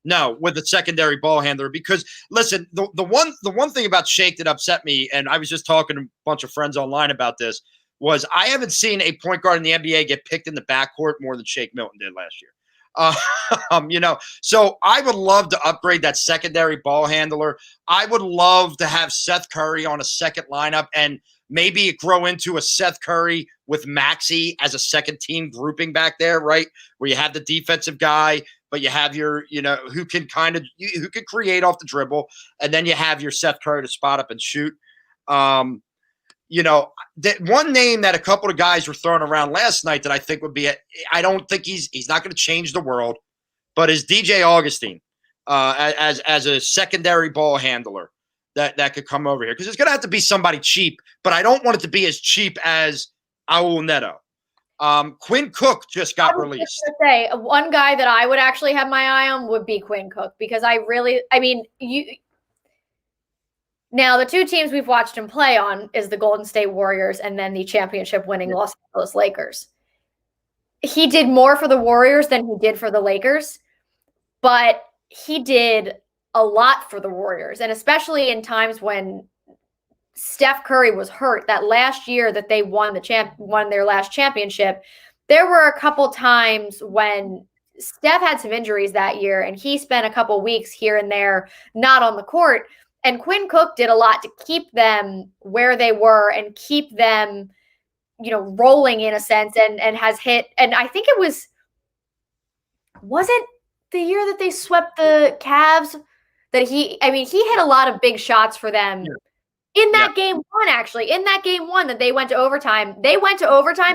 No, with the secondary ball handler, because listen, the one thing about Shake that upset me, and I was just talking to a bunch of friends online about this, was I haven't seen a point guard in the NBA get picked in the backcourt more than Shake Milton did last year. So I would love to upgrade that secondary ball handler. I would love to have Seth Curry on a second lineup, and maybe grow into a Seth Curry with Maxey as a second team grouping back there, right? Where you have the defensive guy, but you have your, who can create off the dribble, and then you have your Seth Curry to spot up and shoot. That one name that a couple of guys were throwing around last night that I think would be I don't think he's not going to change the world, but is DJ Augustine as a secondary ball handler that could come over here, because it's going to have to be somebody cheap, but I don't want it to be as cheap as Raul Neto. Quinn Cook just got released. I was gonna say, one guy that I would actually have my eye on would be Quinn Cook, because now the two teams we've watched him play on is the Golden State Warriors and then the championship winning Los Angeles Lakers. He did more for the Warriors than he did for the Lakers, but he did a lot for the Warriors, and especially in times when Steph Curry was hurt. That last year that they won their last championship, there were a couple times when Steph had some injuries that year, and he spent a couple weeks here and there not on the court. And Quinn Cook did a lot to keep them where they were and keep them, rolling in a sense, and has hit. And I think was it the year that they swept the Cavs that he hit a lot of big shots for them. Yeah. In that game one that they went to overtime,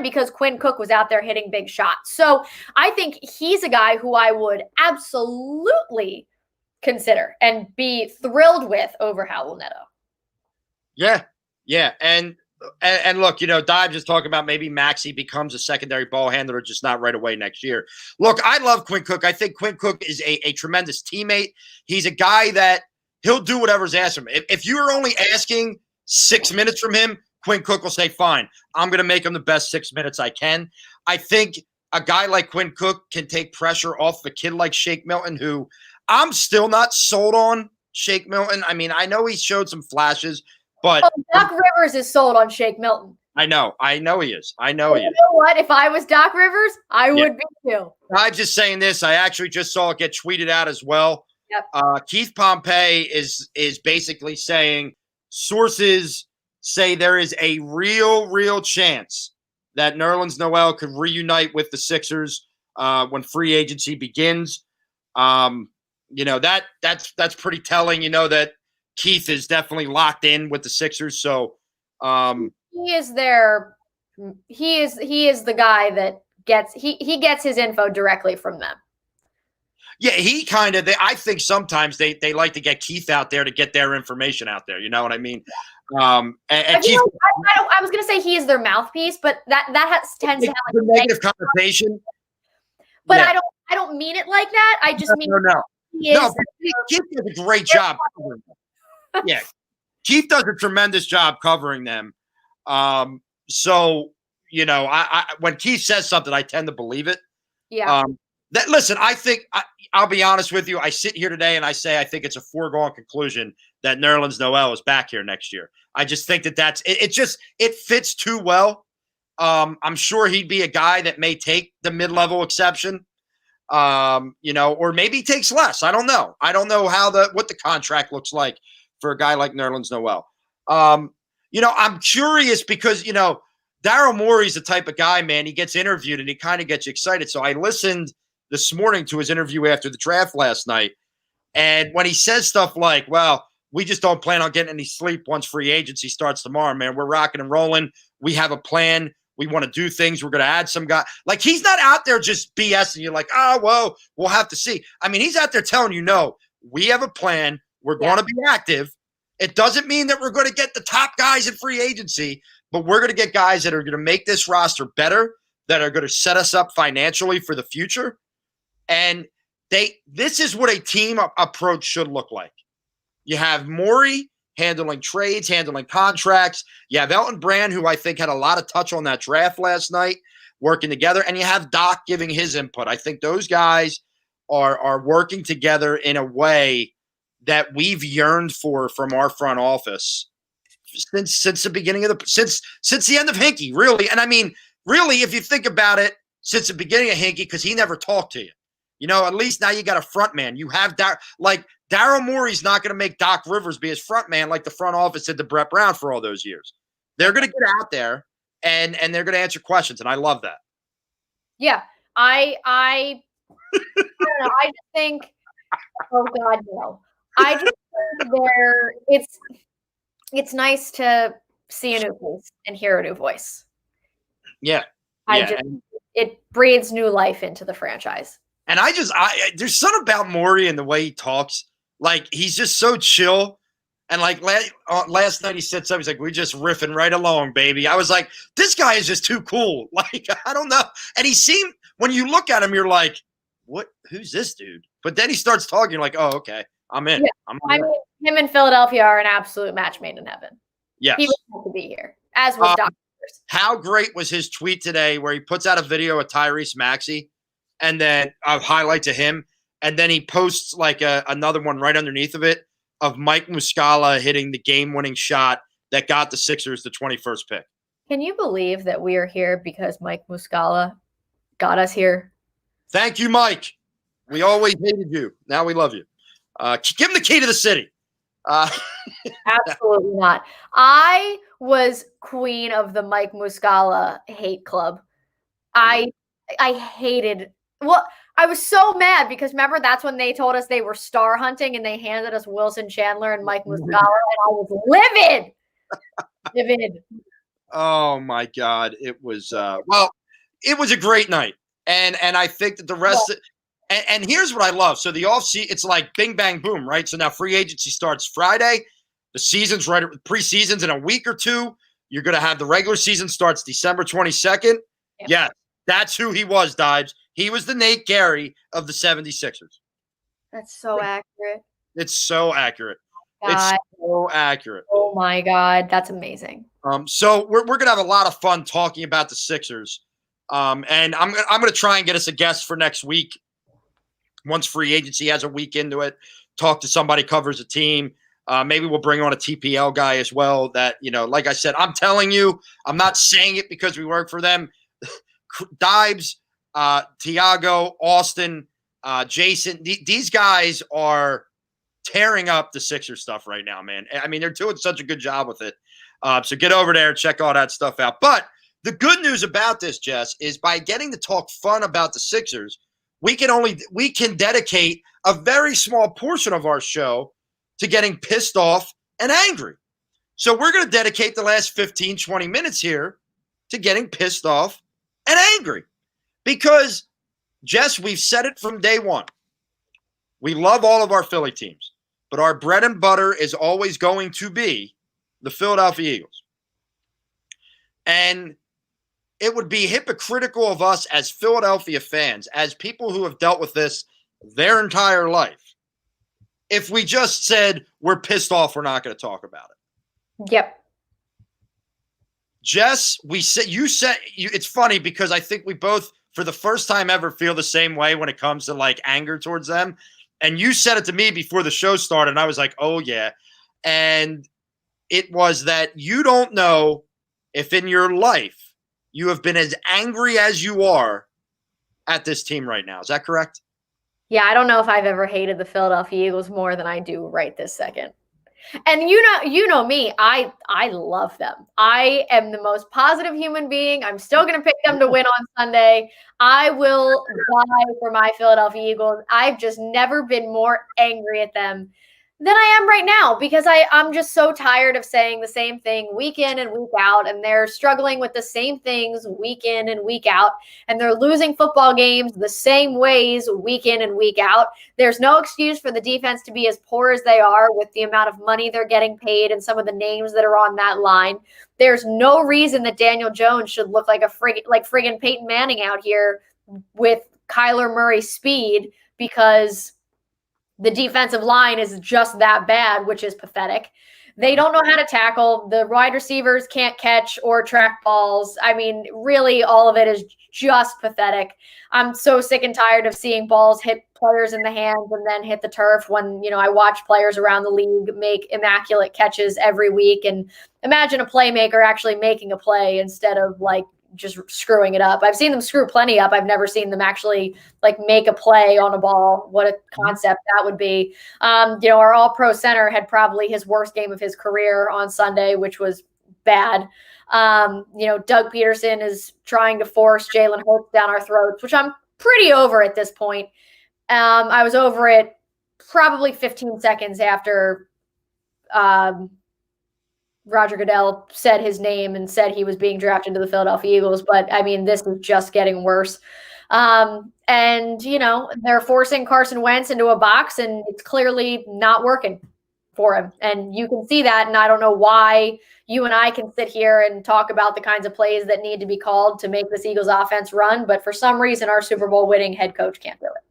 because Quinn Cook was out there hitting big shots. So I think he's a guy who I would absolutely consider and be thrilled with over Howell Neto. Yeah. And look, Dive just talking about maybe Maxey becomes a secondary ball handler, just not right away next year. Look, I love Quinn Cook. I think Quinn Cook is a tremendous teammate. He's a guy that he'll do whatever's asked of him. If you're only asking 6 minutes from him, Quinn Cook will say, fine, I'm going to make him the best 6 minutes I can. I think a guy like Quinn Cook can take pressure off a kid like Shake Milton, who I'm still not sold on Shake Milton. I know he showed some flashes, but Doc Rivers is sold on Shake Milton. I know he is. You know what? If I was Doc Rivers, I would be too. I'm just saying this. I actually just saw it get tweeted out as well. Yep. Keith Pompey is basically saying sources say there is a real chance that Nerlens Noel could reunite with the Sixers when free agency begins. That's pretty telling. You know that Keith is definitely locked in with the Sixers. So he is there. He is the guy that gets his info directly from them. Yeah, I think sometimes they like to get Keith out there to get their information out there. You know what I mean? Keith, I was going to say he is their mouthpiece, but that tends to have like a negative connotation. But yeah. I don't mean it like that. I just mean no. Keith does a great job covering them. Yeah, Keith does a tremendous job covering them. So I when Keith says something, I tend to believe it. Yeah. Listen, I think I'll be honest with you. I sit here today and I say I think it's a foregone conclusion that Nerlens Noel is back here next year. I just think that's it fits too well. I'm sure he'd be a guy that may take the mid-level exception, or maybe he takes less. I don't know. I don't know what the contract looks like for a guy like Nerlens Noel. I'm curious because, Daryl Morey's the type of guy, man, he gets interviewed and he kind of gets you excited. So I listened this morning to his interview after the draft last night. And when he says stuff like, well, we just don't plan on getting any sleep once free agency starts tomorrow, man. We're rocking and rolling. We have a plan. We want to do things. We're going to add some guy. Like, he's not out there just BSing you like, we'll have to see. I mean, he's out there telling you, no, we have a plan. We're going to be active. It doesn't mean that we're going to get the top guys in free agency, but we're going to get guys that are going to make this roster better, that are going to set us up financially for the future. And this is what a team approach should look like. You have Morey handling trades, handling contracts. You have Elton Brand, who I think had a lot of touch on that draft last night, working together. And you have Doc giving his input. I think those guys are working together in a way that we've yearned for from our front office since the beginning of since the end of Hinkie, really. And I mean, really, if you think about it, since the beginning of Hinkie, because he never talked to you. At least now you got a front man. You have Daryl Morey's not going to make Doc Rivers be his front man like the front office did to Brett Brown for all those years. They're going to get out there and they're going to answer questions, and I love that. Yeah, I don't know. I just think, oh God, no. I just think it's nice to see a new face and hear a new voice. Yeah, it breathes new life into the franchise. And there's something about Morey and the way he talks. Like, he's just so chill. And like last night he said something, he's like, we're just riffing right along, baby. I was like, this guy is just too cool. Like, I don't know. And he seemed, when you look at him, you're like, who's this dude? But then he starts talking, you're like, oh, okay, I'm in. Yeah. I mean, him and Philadelphia are an absolute match made in heaven. Yes. He was meant to be here, as was Doc. How great was his tweet today where he puts out a video of Tyrese Maxey and then a highlight to him, and then he posts like another one right underneath of it of Mike Muscala hitting the game-winning shot that got the Sixers the 21st pick. Can you believe that we are here because Mike Muscala got us here? Thank you, Mike. We always hated you. Now we love you. Give him the key to the city. Absolutely not. I was queen of the Mike Muscala hate club. I hated. Well, I was so mad because remember that's when they told us they were star hunting and they handed us Wilson Chandler and Mike Muscala, and I was livid. Livid. Oh my God! It was it was a great night, and I think that the rest. And here's what I love. So the offseason, it's like bing bang boom, right? So now free agency starts Friday. The season's right. Preseason's in a week or two. You're going to have the regular season starts December 22nd. Yep. Yeah, that's who he was, Dives. He was the Nate Gary of the 76ers. That's so accurate. It's so accurate. God. It's so accurate. Oh my God, that's amazing. So we're gonna have a lot of fun talking about the Sixers. And I'm gonna try and get us a guest for next week. Once free agency has a week into it, talk to somebody covers a team. Maybe we'll bring on a TPL guy as well that, like I said, I'm telling you, I'm not saying it because we work for them. Dibes, Tiago, Austin, Jason, these guys are tearing up the Sixers stuff right now, man. I mean, they're doing such a good job with it. So get over there and check all that stuff out. But the good news about this, Jess, is by getting to talk fun about the Sixers, we can dedicate a very small portion of our show to getting pissed off and angry. So we're going to dedicate the last 15, 20 minutes here to getting pissed off and angry. Because, Jess, we've said it from day one. We love all of our Philly teams, but our bread and butter is always going to be the Philadelphia Eagles. And it would be hypocritical of us as Philadelphia fans, as people who have dealt with this their entire life, if we just said, we're pissed off, we're not going to talk about it. Yep. Jess, it's funny because I think we both, for the first time ever, feel the same way when it comes to like anger towards them. And you said it to me before the show started, and I was like, oh, yeah. And it was that you don't know if in your life you have been as angry as you are at this team right now. Is that correct? Yeah, I don't know if I've ever hated the Philadelphia Eagles more than I do right this second. And you know me, I love them. I am the most positive human being. I'm still going to pick them to win on Sunday. I will die for my Philadelphia Eagles. I've just never been more angry at them than I am right now because I'm just so tired of saying the same thing week in and week out, and they're struggling with the same things week in and week out, and they're losing football games the same ways week in and week out. There's no excuse for the defense to be as poor as they are with the amount of money they're getting paid and some of the names that are on that line. There's no reason that Daniel Jones should look like friggin' Peyton Manning out here with Kyler Murray's speed because the defensive line is just that bad, which is pathetic. They don't know how to tackle. The wide receivers can't catch or track balls. I mean, really, all of it is just pathetic. I'm so sick and tired of seeing balls hit players in the hands and then hit the turf when, I watch players around the league make immaculate catches every week. And imagine a playmaker actually making a play instead of just screwing it up. I've seen them screw plenty up. I've never seen them actually make a play on a ball. What a concept that would be. Our all-pro center had probably his worst game of his career on Sunday, which was bad. Doug Pederson is trying to force Jalen Hurts down our throats, which I'm pretty over at this point. I was over it probably 15 seconds after Roger Goodell said his name and said he was being drafted to the Philadelphia Eagles. But, I mean, this is just getting worse. They're forcing Carson Wentz into a box, and it's clearly not working for him. And you can see that, and I don't know why you and I can sit here and talk about the kinds of plays that need to be called to make this Eagles offense run. But for some reason, our Super Bowl winning head coach can't do it.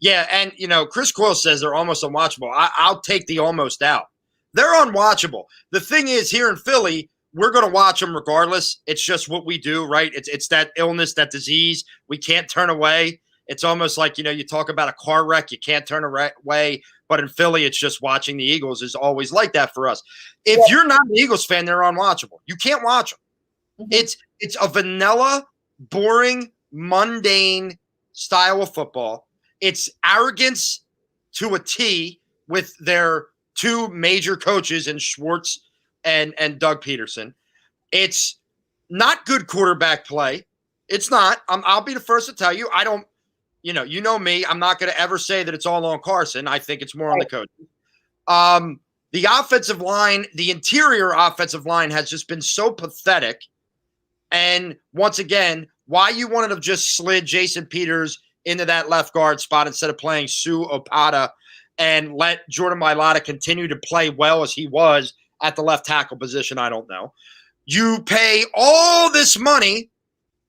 Yeah, and, Chris Quill says they're almost unwatchable. I'll take the almost out. They're unwatchable. The thing is, here in Philly, we're going to watch them regardless. It's just what we do, right? It's that illness, that disease. We can't turn away. It's almost like, you talk about a car wreck. You can't turn away. But in Philly, it's just watching the Eagles is always like that for us. If you're not an Eagles fan, they're unwatchable. You can't watch them. Mm-hmm. It's a vanilla, boring, mundane style of football. It's arrogance to a T with their two major coaches in Schwartz and Doug Pederson. It's not good quarterback play. It's not. I'll be the first to tell you. I don't, you know me. I'm not going to ever say that it's all on Carson. I think it's more on the coach. The offensive line, the interior offensive line has just been so pathetic. And once again, why you wanted to just slid Jason Peters into that left guard spot instead of playing Sue Opata and let Jordan Mailata continue to play well as he was at the left tackle position, I don't know. You pay all this money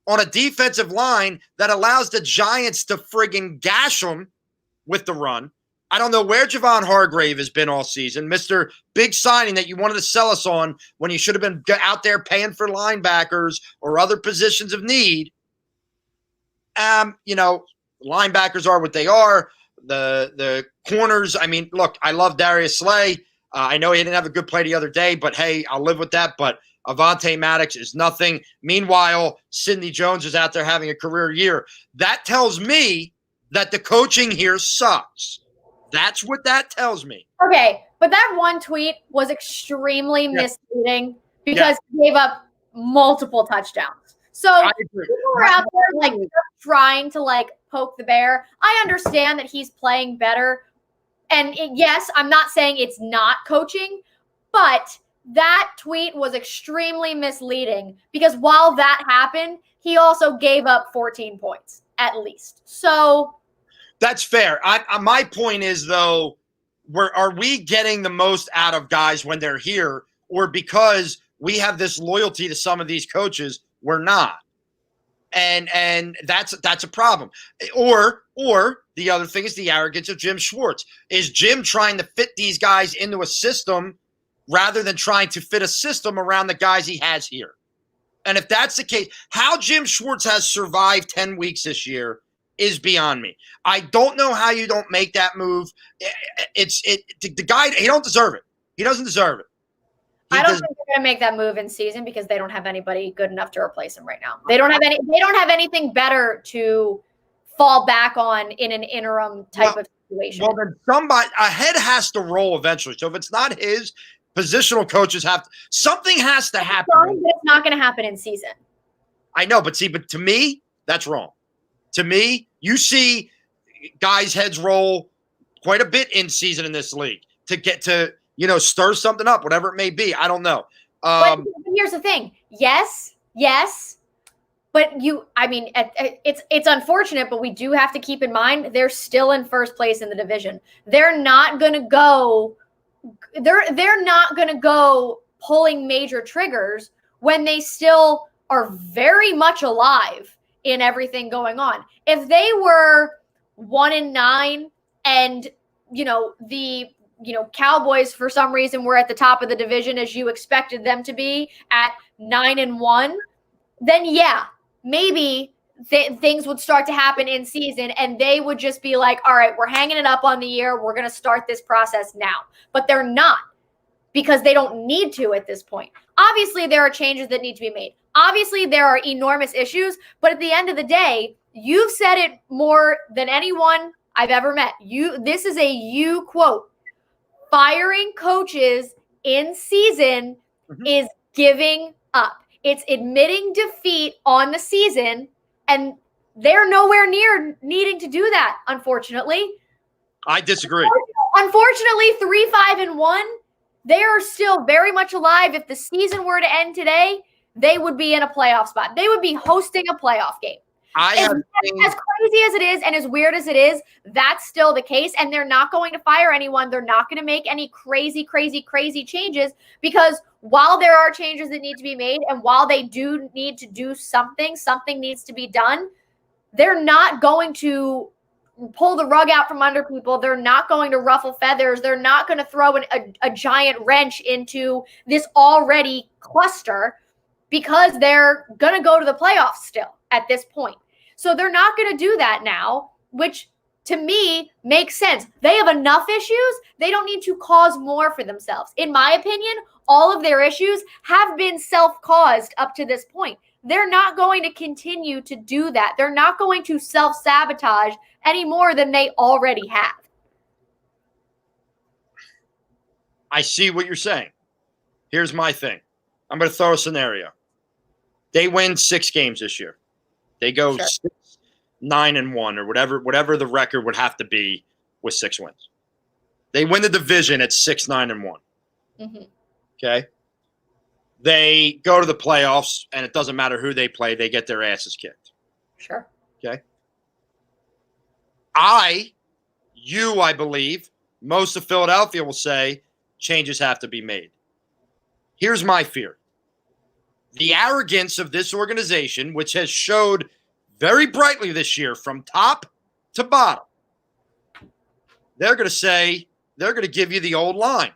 on a defensive line that allows the Giants to friggin' gash them with the run. I don't know where Javon Hargrave has been all season, Mr. Big signing that you wanted to sell us on when you should have been out there paying for linebackers or other positions of need. Linebackers are what they are. the corners. I mean, look, I love Darius Slay. I know he didn't have a good play the other day, but hey, I'll live with that. But Avonte Maddox is nothing. Meanwhile, Sidney Jones is out there having a career year. That tells me that the coaching here sucks. That's what that tells me. Okay, but that one tweet was extremely misleading because he gave up multiple touchdowns. So people were out there like trying to like poke the bear. I understand that he's playing better. And yes, I'm not saying it's not coaching, but that tweet was extremely misleading because while that happened, he also gave up 14 points at least. So that's fair. My point is, though, are we getting the most out of guys when they're here, or because we have this loyalty to some of these coaches, we're not? And that's a problem. Or the other thing is the arrogance of Jim Schwartz. Is Jim trying to fit these guys into a system rather than trying to fit a system around the guys he has here? And if that's the case, how Jim Schwartz has survived 10 weeks this year is beyond me. I don't know how you don't make that move. The guy, he don't deserve it. He doesn't deserve it. I don't think they're going to make that move in season because they don't have anybody good enough to replace him right now. They don't have anything better to fall back on in an interim type of situation. Well, then a head has to roll eventually. So if it's not his, positional coaches something has to happen. But it's not going to happen in season. I know, but to me, that's wrong. To me, you see guys' heads roll quite a bit in season in this league to get to, stir something up, whatever it may be. I don't know. But here's the thing. Yes. But it's unfortunate, but we do have to keep in mind they're still in first place in the division. They're not going to go pulling major triggers when they still are very much alive in everything going on. If they were 1-9 and the Cowboys for some reason were at the top of the division as you expected them to be at 9-1, then maybe things would start to happen in season and they would just be like, all right, we're hanging it up on the year. We're going to start this process now. But they're not, because they don't need to at this point. Obviously, there are changes that need to be made. Obviously, there are enormous issues, but at the end of the day, you've said it more than anyone I've ever met. This is a you quote. Firing coaches in season is giving up. It's admitting defeat on the season, and they're nowhere near needing to do that, unfortunately. I disagree. Unfortunately, 3-5-1, they are still very much alive. If the season were to end today, they would be in a playoff spot. They would be hosting a playoff game. As crazy as it is and as weird as it is, that's still the case. And they're not going to fire anyone. They're not going to make any crazy changes, because while there are changes that need to be made and while they do need to do something needs to be done, they're not going to pull the rug out from under people. They're not going to ruffle feathers. They're not going to throw a giant wrench into this already cluster, because they're going to go to the playoffs still at this point. So they're not going to do that now, which to me makes sense. They have enough issues. They don't need to cause more for themselves. In my opinion, all of their issues have been self-caused up to this point. They're not going to continue to do that. They're not going to self-sabotage any more than they already have. I see what you're saying. Here's my thing. I'm going to throw a scenario. They win 6 games this year. They go 6-9-1 or whatever the record would have to be with 6 wins. They win the division at 6-9-1. Mm-hmm. Okay. They go to the playoffs, and it doesn't matter who they play. They get their asses kicked. Sure. Okay. I believe, most of Philadelphia will say changes have to be made. Here's my fear. The arrogance of this organization, which has showed very brightly this year from top to bottom, they're going to give you the old line.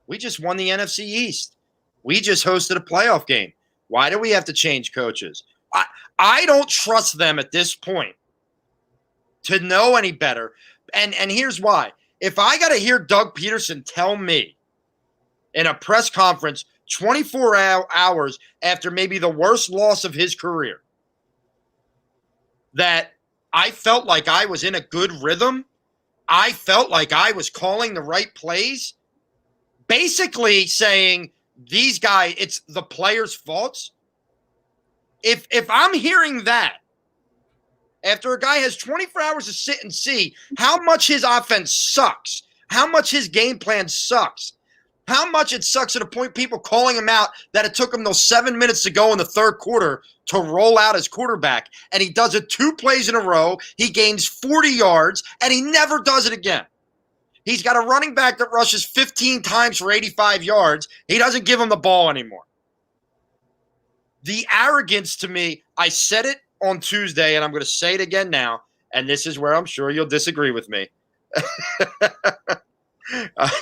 We just won the NFC East. We just hosted a playoff game. Why do we have to change coaches? I don't trust them at this point to know any better. And here's why. If I got to hear Doug Pederson tell me in a press conference 24 hours after maybe the worst loss of his career that I felt like I was in a good rhythm, I felt like I was calling the right plays, basically saying these guys, it's the players' faults. If I'm hearing that after a guy has 24 hours to sit and see how much his offense sucks, how much his game plan sucks, how much it sucks to the point people calling him out that it took him those 7 minutes to go in the third quarter to roll out as quarterback, and he does it 2 plays in a row, he gains 40 yards, and he never does it again. He's got a running back that rushes 15 times for 85 yards. He doesn't give him the ball anymore. The arrogance to me, I said it on Tuesday, and I'm going to say it again now, and this is where I'm sure you'll disagree with me.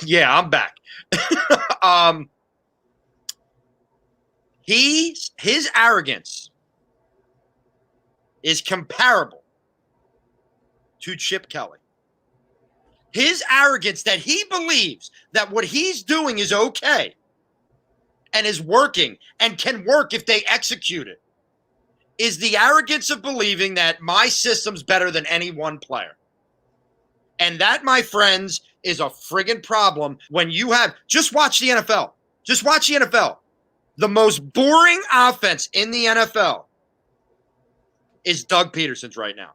Yeah, I'm back. His arrogance is comparable to Chip Kelly. His arrogance that he believes that what he's doing is okay and is working and can work if they execute it is the arrogance of believing that my system's better than any one player. And that, my friends, is a friggin' problem when you have – just watch the NFL. Just watch the NFL. The most boring offense in the NFL is Doug Pederson's right now.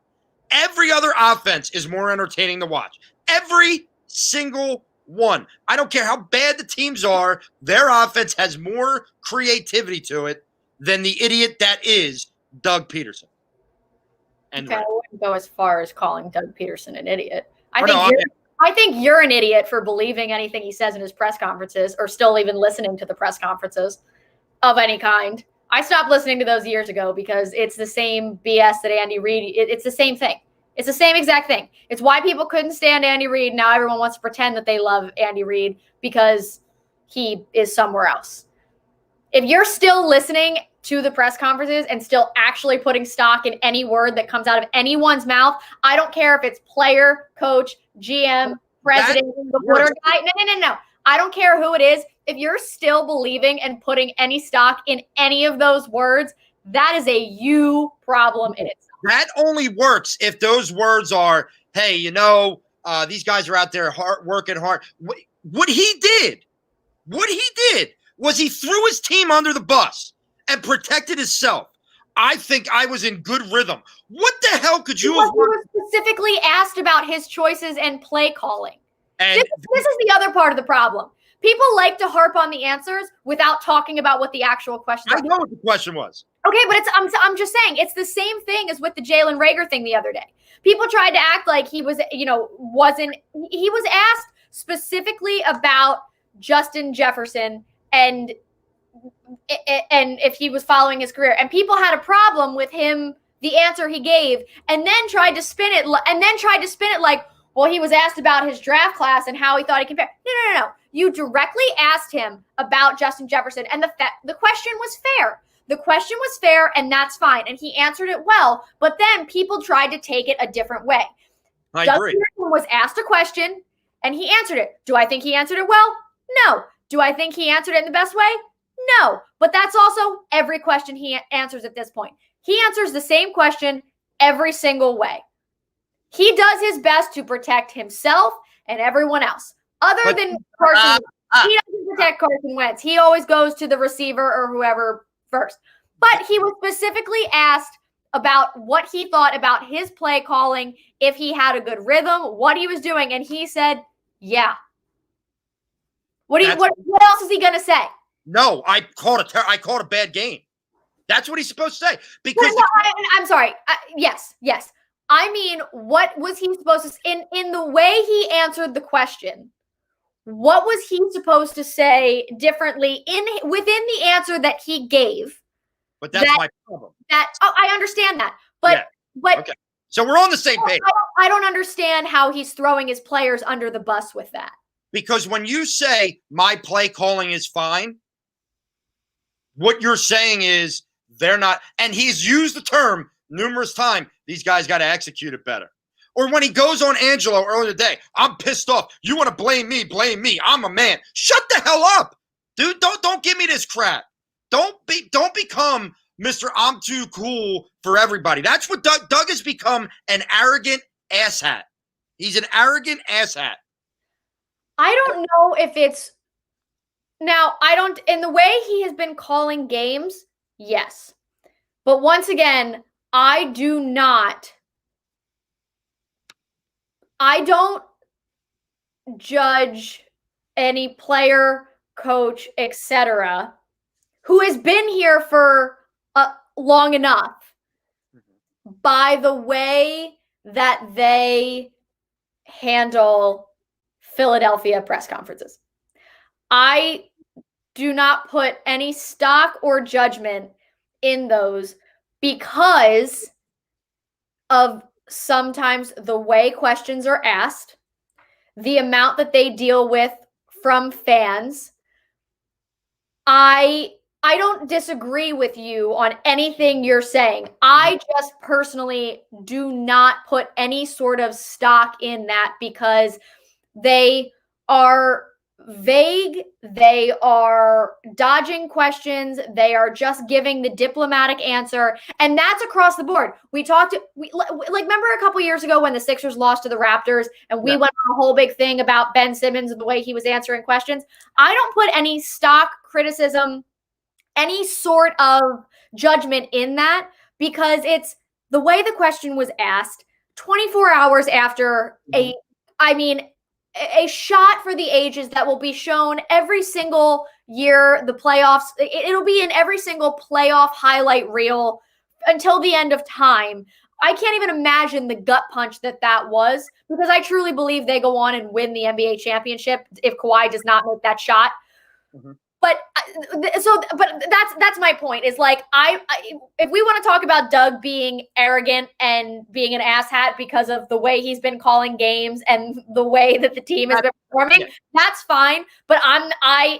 Every other offense is more entertaining to watch. Every single one. I don't care how bad the teams are. Their offense has more creativity to it than the idiot that is Doug Pederson. And I wouldn't go as far as calling Doug Pederson an idiot. I think you're an idiot for believing anything he says in his press conferences or still even listening to the press conferences of any kind. I stopped listening to those years ago because it's the same BS that Andy Reid. It's the same thing. It's the same exact thing. It's why people couldn't stand Andy Reid. Now everyone wants to pretend that they love Andy Reid because he is somewhere else. If you're still listening to the press conferences and still actually putting stock in any word that comes out of anyone's mouth, I don't care if it's player, coach, GM, president, reporter guy. No. I don't care who it is. If you're still believing and putting any stock in any of those words, that is a you problem in itself. That only works if those words are, hey, these guys are out there working hard. What he did was he threw his team under the bus and protected himself. I think I was in good rhythm. What the hell could you have? He was specifically asked about his choices and play calling. And this is the other part of the problem. People like to harp on the answers without talking about what the actual question was. I know what the question was. Okay, but I'm just saying it's the same thing as with the Jalen Reagor thing the other day. People tried to act like he was, wasn't. He was asked specifically about Justin Jefferson and if he was following his career, and people had a problem with him, the answer he gave, and then tried to spin it like, well, he was asked about his draft class and how he thought he compared. No. You directly asked him about Justin Jefferson, and the question was fair. The question was fair, and that's fine. And he answered it well, but then people tried to take it a different way. I agree. Justin was asked a question, and he answered it. Do I think he answered it well? No. Do I think he answered it in the best way? No. But that's also every question he answers at this point. He answers the same question every single way. He does his best to protect himself and everyone else. Other than Carson, he doesn't protect Carson Wentz. He always goes to the receiver or whoever first. But he was specifically asked about what he thought about his play calling, if he had a good rhythm, what he was doing, and he said, yeah. What else is he going to say? No, I called a bad game. That's what he's supposed to say. Because I'm sorry. Yes. I mean, what was he supposed to in the way he answered the question? What was he supposed to say differently within the answer that he gave? But that's my problem. I understand that. But okay. So we're on the same page. I don't understand how he's throwing his players under the bus with that. Because when you say my play calling is fine, what you're saying is they're not, and he's used the term numerous times, these guys got to execute it better. Or when he goes on Angelo earlier today, I'm pissed off. You want to blame me? Blame me. I'm a man. Shut the hell up, dude. Don't give me this crap. Don't become Mr. I'm too cool for everybody. That's what Doug has become, an arrogant asshat. He's an arrogant asshat. I don't know if it's now. I don't in the way he has been calling games. Yes, but once again, I don't judge any player, coach, etc., who has been here for long enough by the way that they handle Philadelphia press conferences. I do not put any stock or judgment in those because of sometimes the way questions are asked, the amount that they deal with from fans. I don't disagree with you on anything you're saying. I just personally do not put any sort of stock in that because they are vague, they are dodging questions, they are just giving the diplomatic answer, and that's across the board. We remember a couple years ago when the Sixers lost to the Raptors and we went on a whole big thing about Ben Simmons and the way he was answering questions. I don't put any stock criticism, any sort of judgment in that because it's the way the question was asked 24 hours after a shot for the ages that will be shown every single year, the playoffs. It'll be in every single playoff highlight reel until the end of time. I can't even imagine the gut punch that was because I truly believe they go on and win the NBA championship if Kawhi does not make that shot. Mm-hmm. But that's my point is like, if we want to talk about Doug being arrogant and being an asshat because of the way he's been calling games and the way that the team has been performing, that's fine. But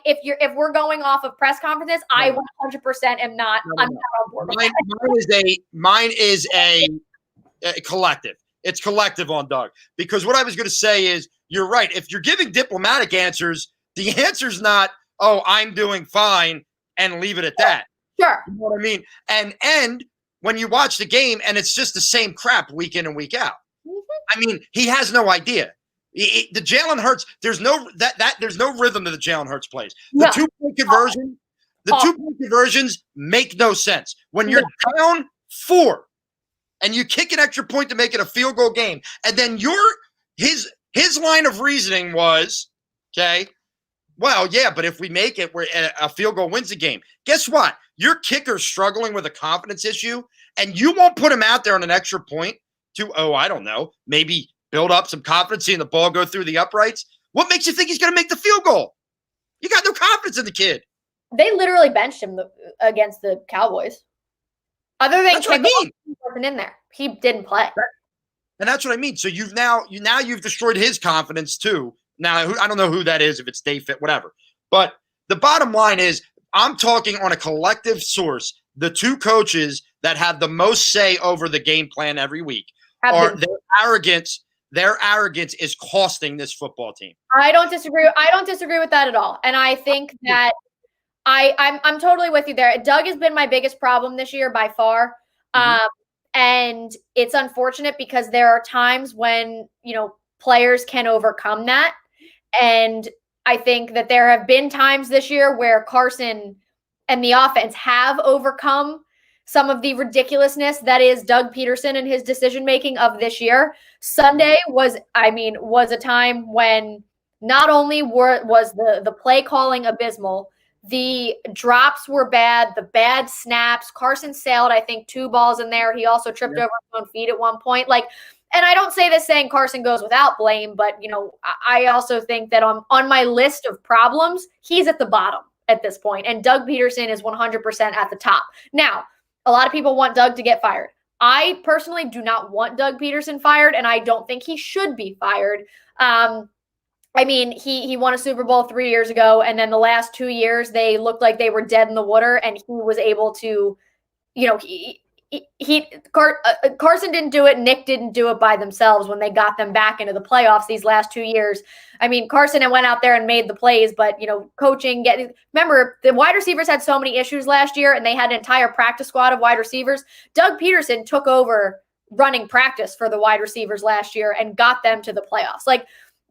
if we're going off of press conferences, I 100% am not. I'm not on board. Mine is a collective. It's collective on Doug because what I was going to say is you're right. If you're giving diplomatic answers, the answer's not, oh, I'm doing fine, and leave it at that. Sure. You know what I mean? And when you watch the game and it's just the same crap week in and week out. Mm-hmm. I mean, he has no idea. The Jalen Hurts, there's no rhythm to the Jalen Hurts plays. The 2-point conversion, the 2-point conversions make no sense. When you're down 4 and you kick an extra point to make it a field goal game, and then his line of reasoning was, okay, well, yeah, but if we make it, a field goal wins the game. Guess what? Your kicker's struggling with a confidence issue, and you won't put him out there on an extra point to, I don't know, maybe build up some confidence, seeing the ball go through the uprights. What makes you think he's going to make the field goal? You got no confidence in the kid. They literally benched him against the Cowboys. Other than he wasn't in there, he didn't play. And that's what I mean. So you've destroyed his confidence too. Now, I don't know who that is, if it's Dave Fit, whatever. But the bottom line is I'm talking on a collective source. The 2 coaches that have the most say over the game plan every week are their arrogance. Their arrogance is costing this football team. I don't disagree. I don't disagree with that at all. And I think that I'm totally with you there. Doug has been my biggest problem this year by far. Mm-hmm. And it's unfortunate because there are times when, players can overcome that. And I think that there have been times this year where Carson and the offense have overcome some of the ridiculousness that is Doug Pederson and his decision-making of this year. Sunday was a time when not only was the play calling abysmal, the drops were bad, the bad snaps. Carson sailed, I think, 2 balls in there. He also tripped over his own feet at one point. And I don't say this saying Carson goes without blame, but, I also think that on my list of problems, he's at the bottom at this point, and Doug Pederson is 100% at the top. Now, a lot of people want Doug to get fired. I personally do not want Doug Pederson fired, and I don't think he should be fired. He won a Super Bowl 3 years ago, and then the last 2 years, they looked like they were dead in the water, and he was able to, Carson didn't do it. Nick didn't do it by themselves when they got them back into the playoffs these last 2 years. I mean, Carson went out there and made the plays, but coaching. Remember, the wide receivers had so many issues last year, and they had an entire practice squad of wide receivers. Doug Pederson took over running practice for the wide receivers last year and got them to the playoffs.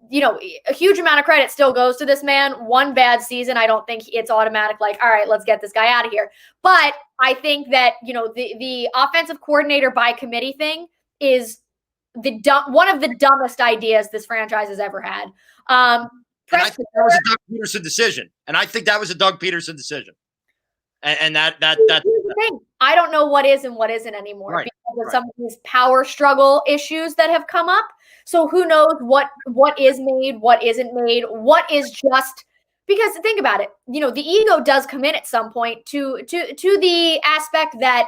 A huge amount of credit still goes to this man. One bad season, I don't think it's automatic all right, let's get this guy out of here. But I think that, the offensive coordinator by committee thing is one of the dumbest ideas this franchise has ever had. And I think that was a Doug Pederson decision. And that's the thing. I don't know what is and what isn't anymore because of some of these power struggle issues that have come up. So who knows what is made, what isn't made, what is just because think about it. The ego does come in at some point to the aspect that,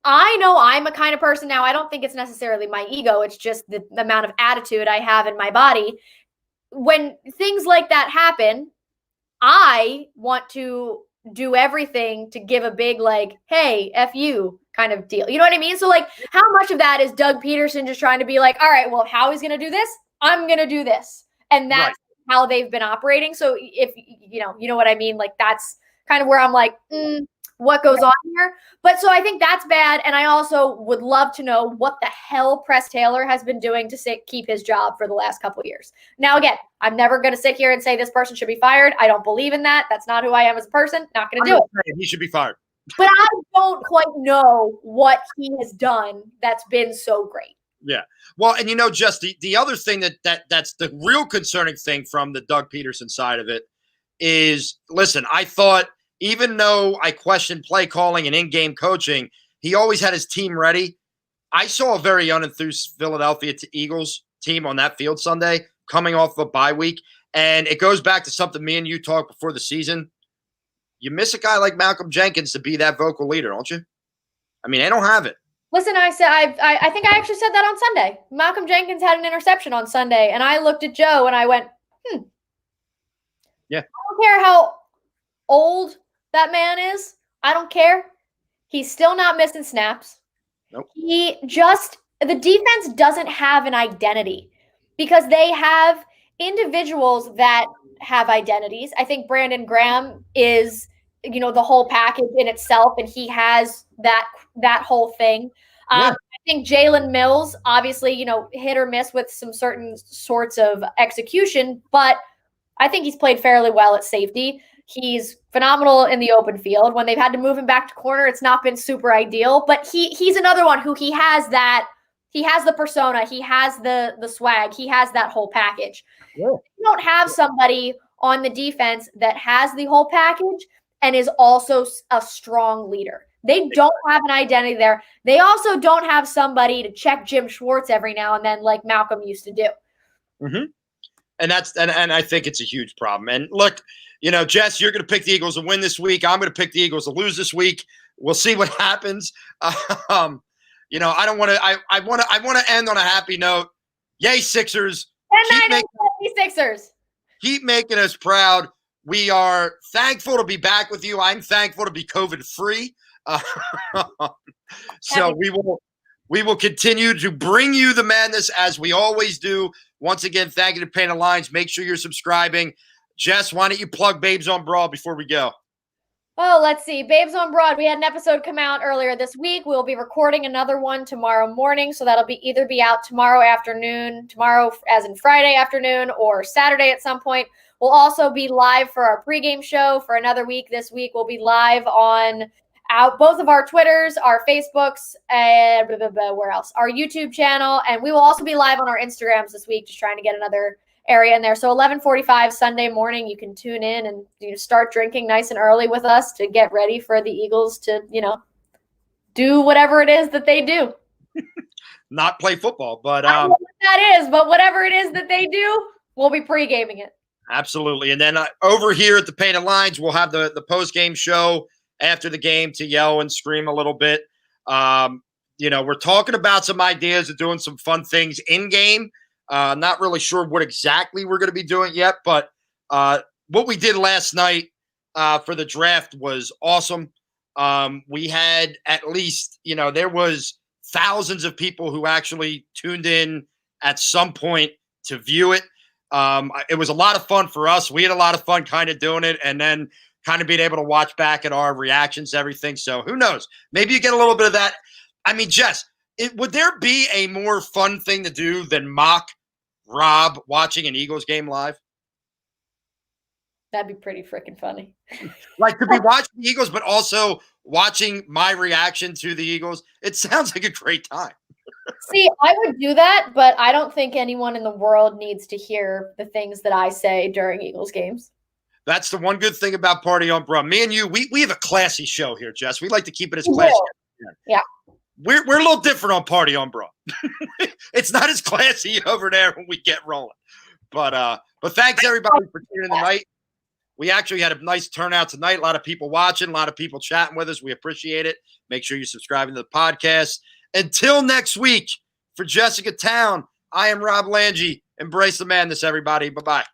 I know I'm a kind of person now. I don't think it's necessarily my ego. It's just the amount of attitude I have in my body. When things like that happen, I want to do everything to give a big hey, F you kind of deal. You know what I mean? So how much of that is Doug Pederson just trying to be all right, well, if Howie's going to do this, I'm going to do this. And that's how they've been operating. So if, you know what I mean? That's kind of where I'm what goes on here? But so I think that's bad. And I also would love to know what the hell Press Taylor has been doing to keep his job for the last couple of years. Now, again, I'm never going to sit here and say this person should be fired. I don't believe in that. That's not who I am as a person. Not going to do it. He should be fired. But I don't quite know what he has done that's been so great. Yeah. Well, and just the other thing that's the real concerning thing from the Doug Pederson side of it is, listen, I thought even though I questioned play calling and in-game coaching, he always had his team ready. I saw a very unenthused Philadelphia Eagles team on that field Sunday coming off a bye week. And it goes back to something me and you talked before the season. You miss a guy like Malcolm Jenkins to be that vocal leader, don't you? I mean, they don't have it. Listen, I think I actually said that on Sunday. Malcolm Jenkins had an interception on Sunday, and I looked at Joe and I went, Yeah. I don't care how old that man is. I don't care. He's still not missing snaps. Nope. The defense doesn't have an identity because they have individuals that have identities. I think Brandon Graham is, the whole package in itself, and he has that whole thing. Yeah. I think Jalen Mills, obviously, hit or miss with some certain sorts of execution, but I think he's played fairly well at safety. He's phenomenal in the open field. When they've had to move him back to corner, it's not been super ideal, but he's another one who he has the persona, he has the swag, he has that whole package. Yeah. You don't have somebody on the defense that has the whole package and is also a strong leader. They don't have an identity there. They also don't have somebody to check Jim Schwartz every now and then like Malcolm used to do. Mm-hmm. And I think it's a huge problem. And look, Jess, you're going to pick the Eagles to win this week. I'm going to pick the Eagles to lose this week. We'll see what happens. I don't want to. I want to end on a happy note. Yay, Sixers! Sixers. Keep making us proud. We are thankful to be back with you. I'm thankful to be COVID-free. So we will continue to bring you the madness as we always do. Once again, thank you to Painted Lines. Make sure you're subscribing. Jess, why don't you plug Babes on Broad before we go? Oh, let's see. Babes on Broad. We had an episode come out earlier this week. We'll be recording another one tomorrow morning. So that'll be either out tomorrow afternoon, tomorrow as in Friday afternoon, or Saturday at some point. We'll also be live for our pregame show for another week. This week we'll be live on both of our Twitters, our Facebooks, and where else? Our YouTube channel. And we will also be live on our Instagrams this week, just trying to get another area in there. So 11:45 Sunday morning, you can tune in and start drinking nice and early with us to get ready for the Eagles to, do whatever it is that they do. Not play football, but I don't know what that is, but whatever it is that they do, we'll be pre-gaming it. Absolutely. And then over here at the Painted Lines, we'll have the post-game show after the game to yell and scream a little bit. We're talking about some ideas of doing some fun things in-game. Not really sure what exactly we're going to be doing yet, but what we did last night for the draft was awesome. We had at least, there was thousands of people who actually tuned in at some point to view it. It was a lot of fun for us. We had a lot of fun kind of doing it and then kind of being able to watch back at our reactions to everything. So who knows? Maybe you get a little bit of that. I mean, Jess, would there be a more fun thing to do than mock Rob watching an Eagles game live? That'd be pretty freaking funny. Like to be watching the Eagles, but also watching my reaction to the Eagles. It sounds like a great time. See, I would do that, but I don't think anyone in the world needs to hear the things that I say during Eagles games. That's the one good thing about Party on Bro. Me and you, we have a classy show here, Jess. We like to keep it as classy. Yeah. We're a little different on Party on Bro. It's not as classy over there when we get rolling. But thanks everybody for tuning in tonight. We actually had a nice turnout tonight. A lot of people watching, a lot of people chatting with us. We appreciate it. Make sure you're subscribing to the podcast. Until next week, for Jessica Town, I am Rob Lange. Embrace the madness, everybody. Bye-bye.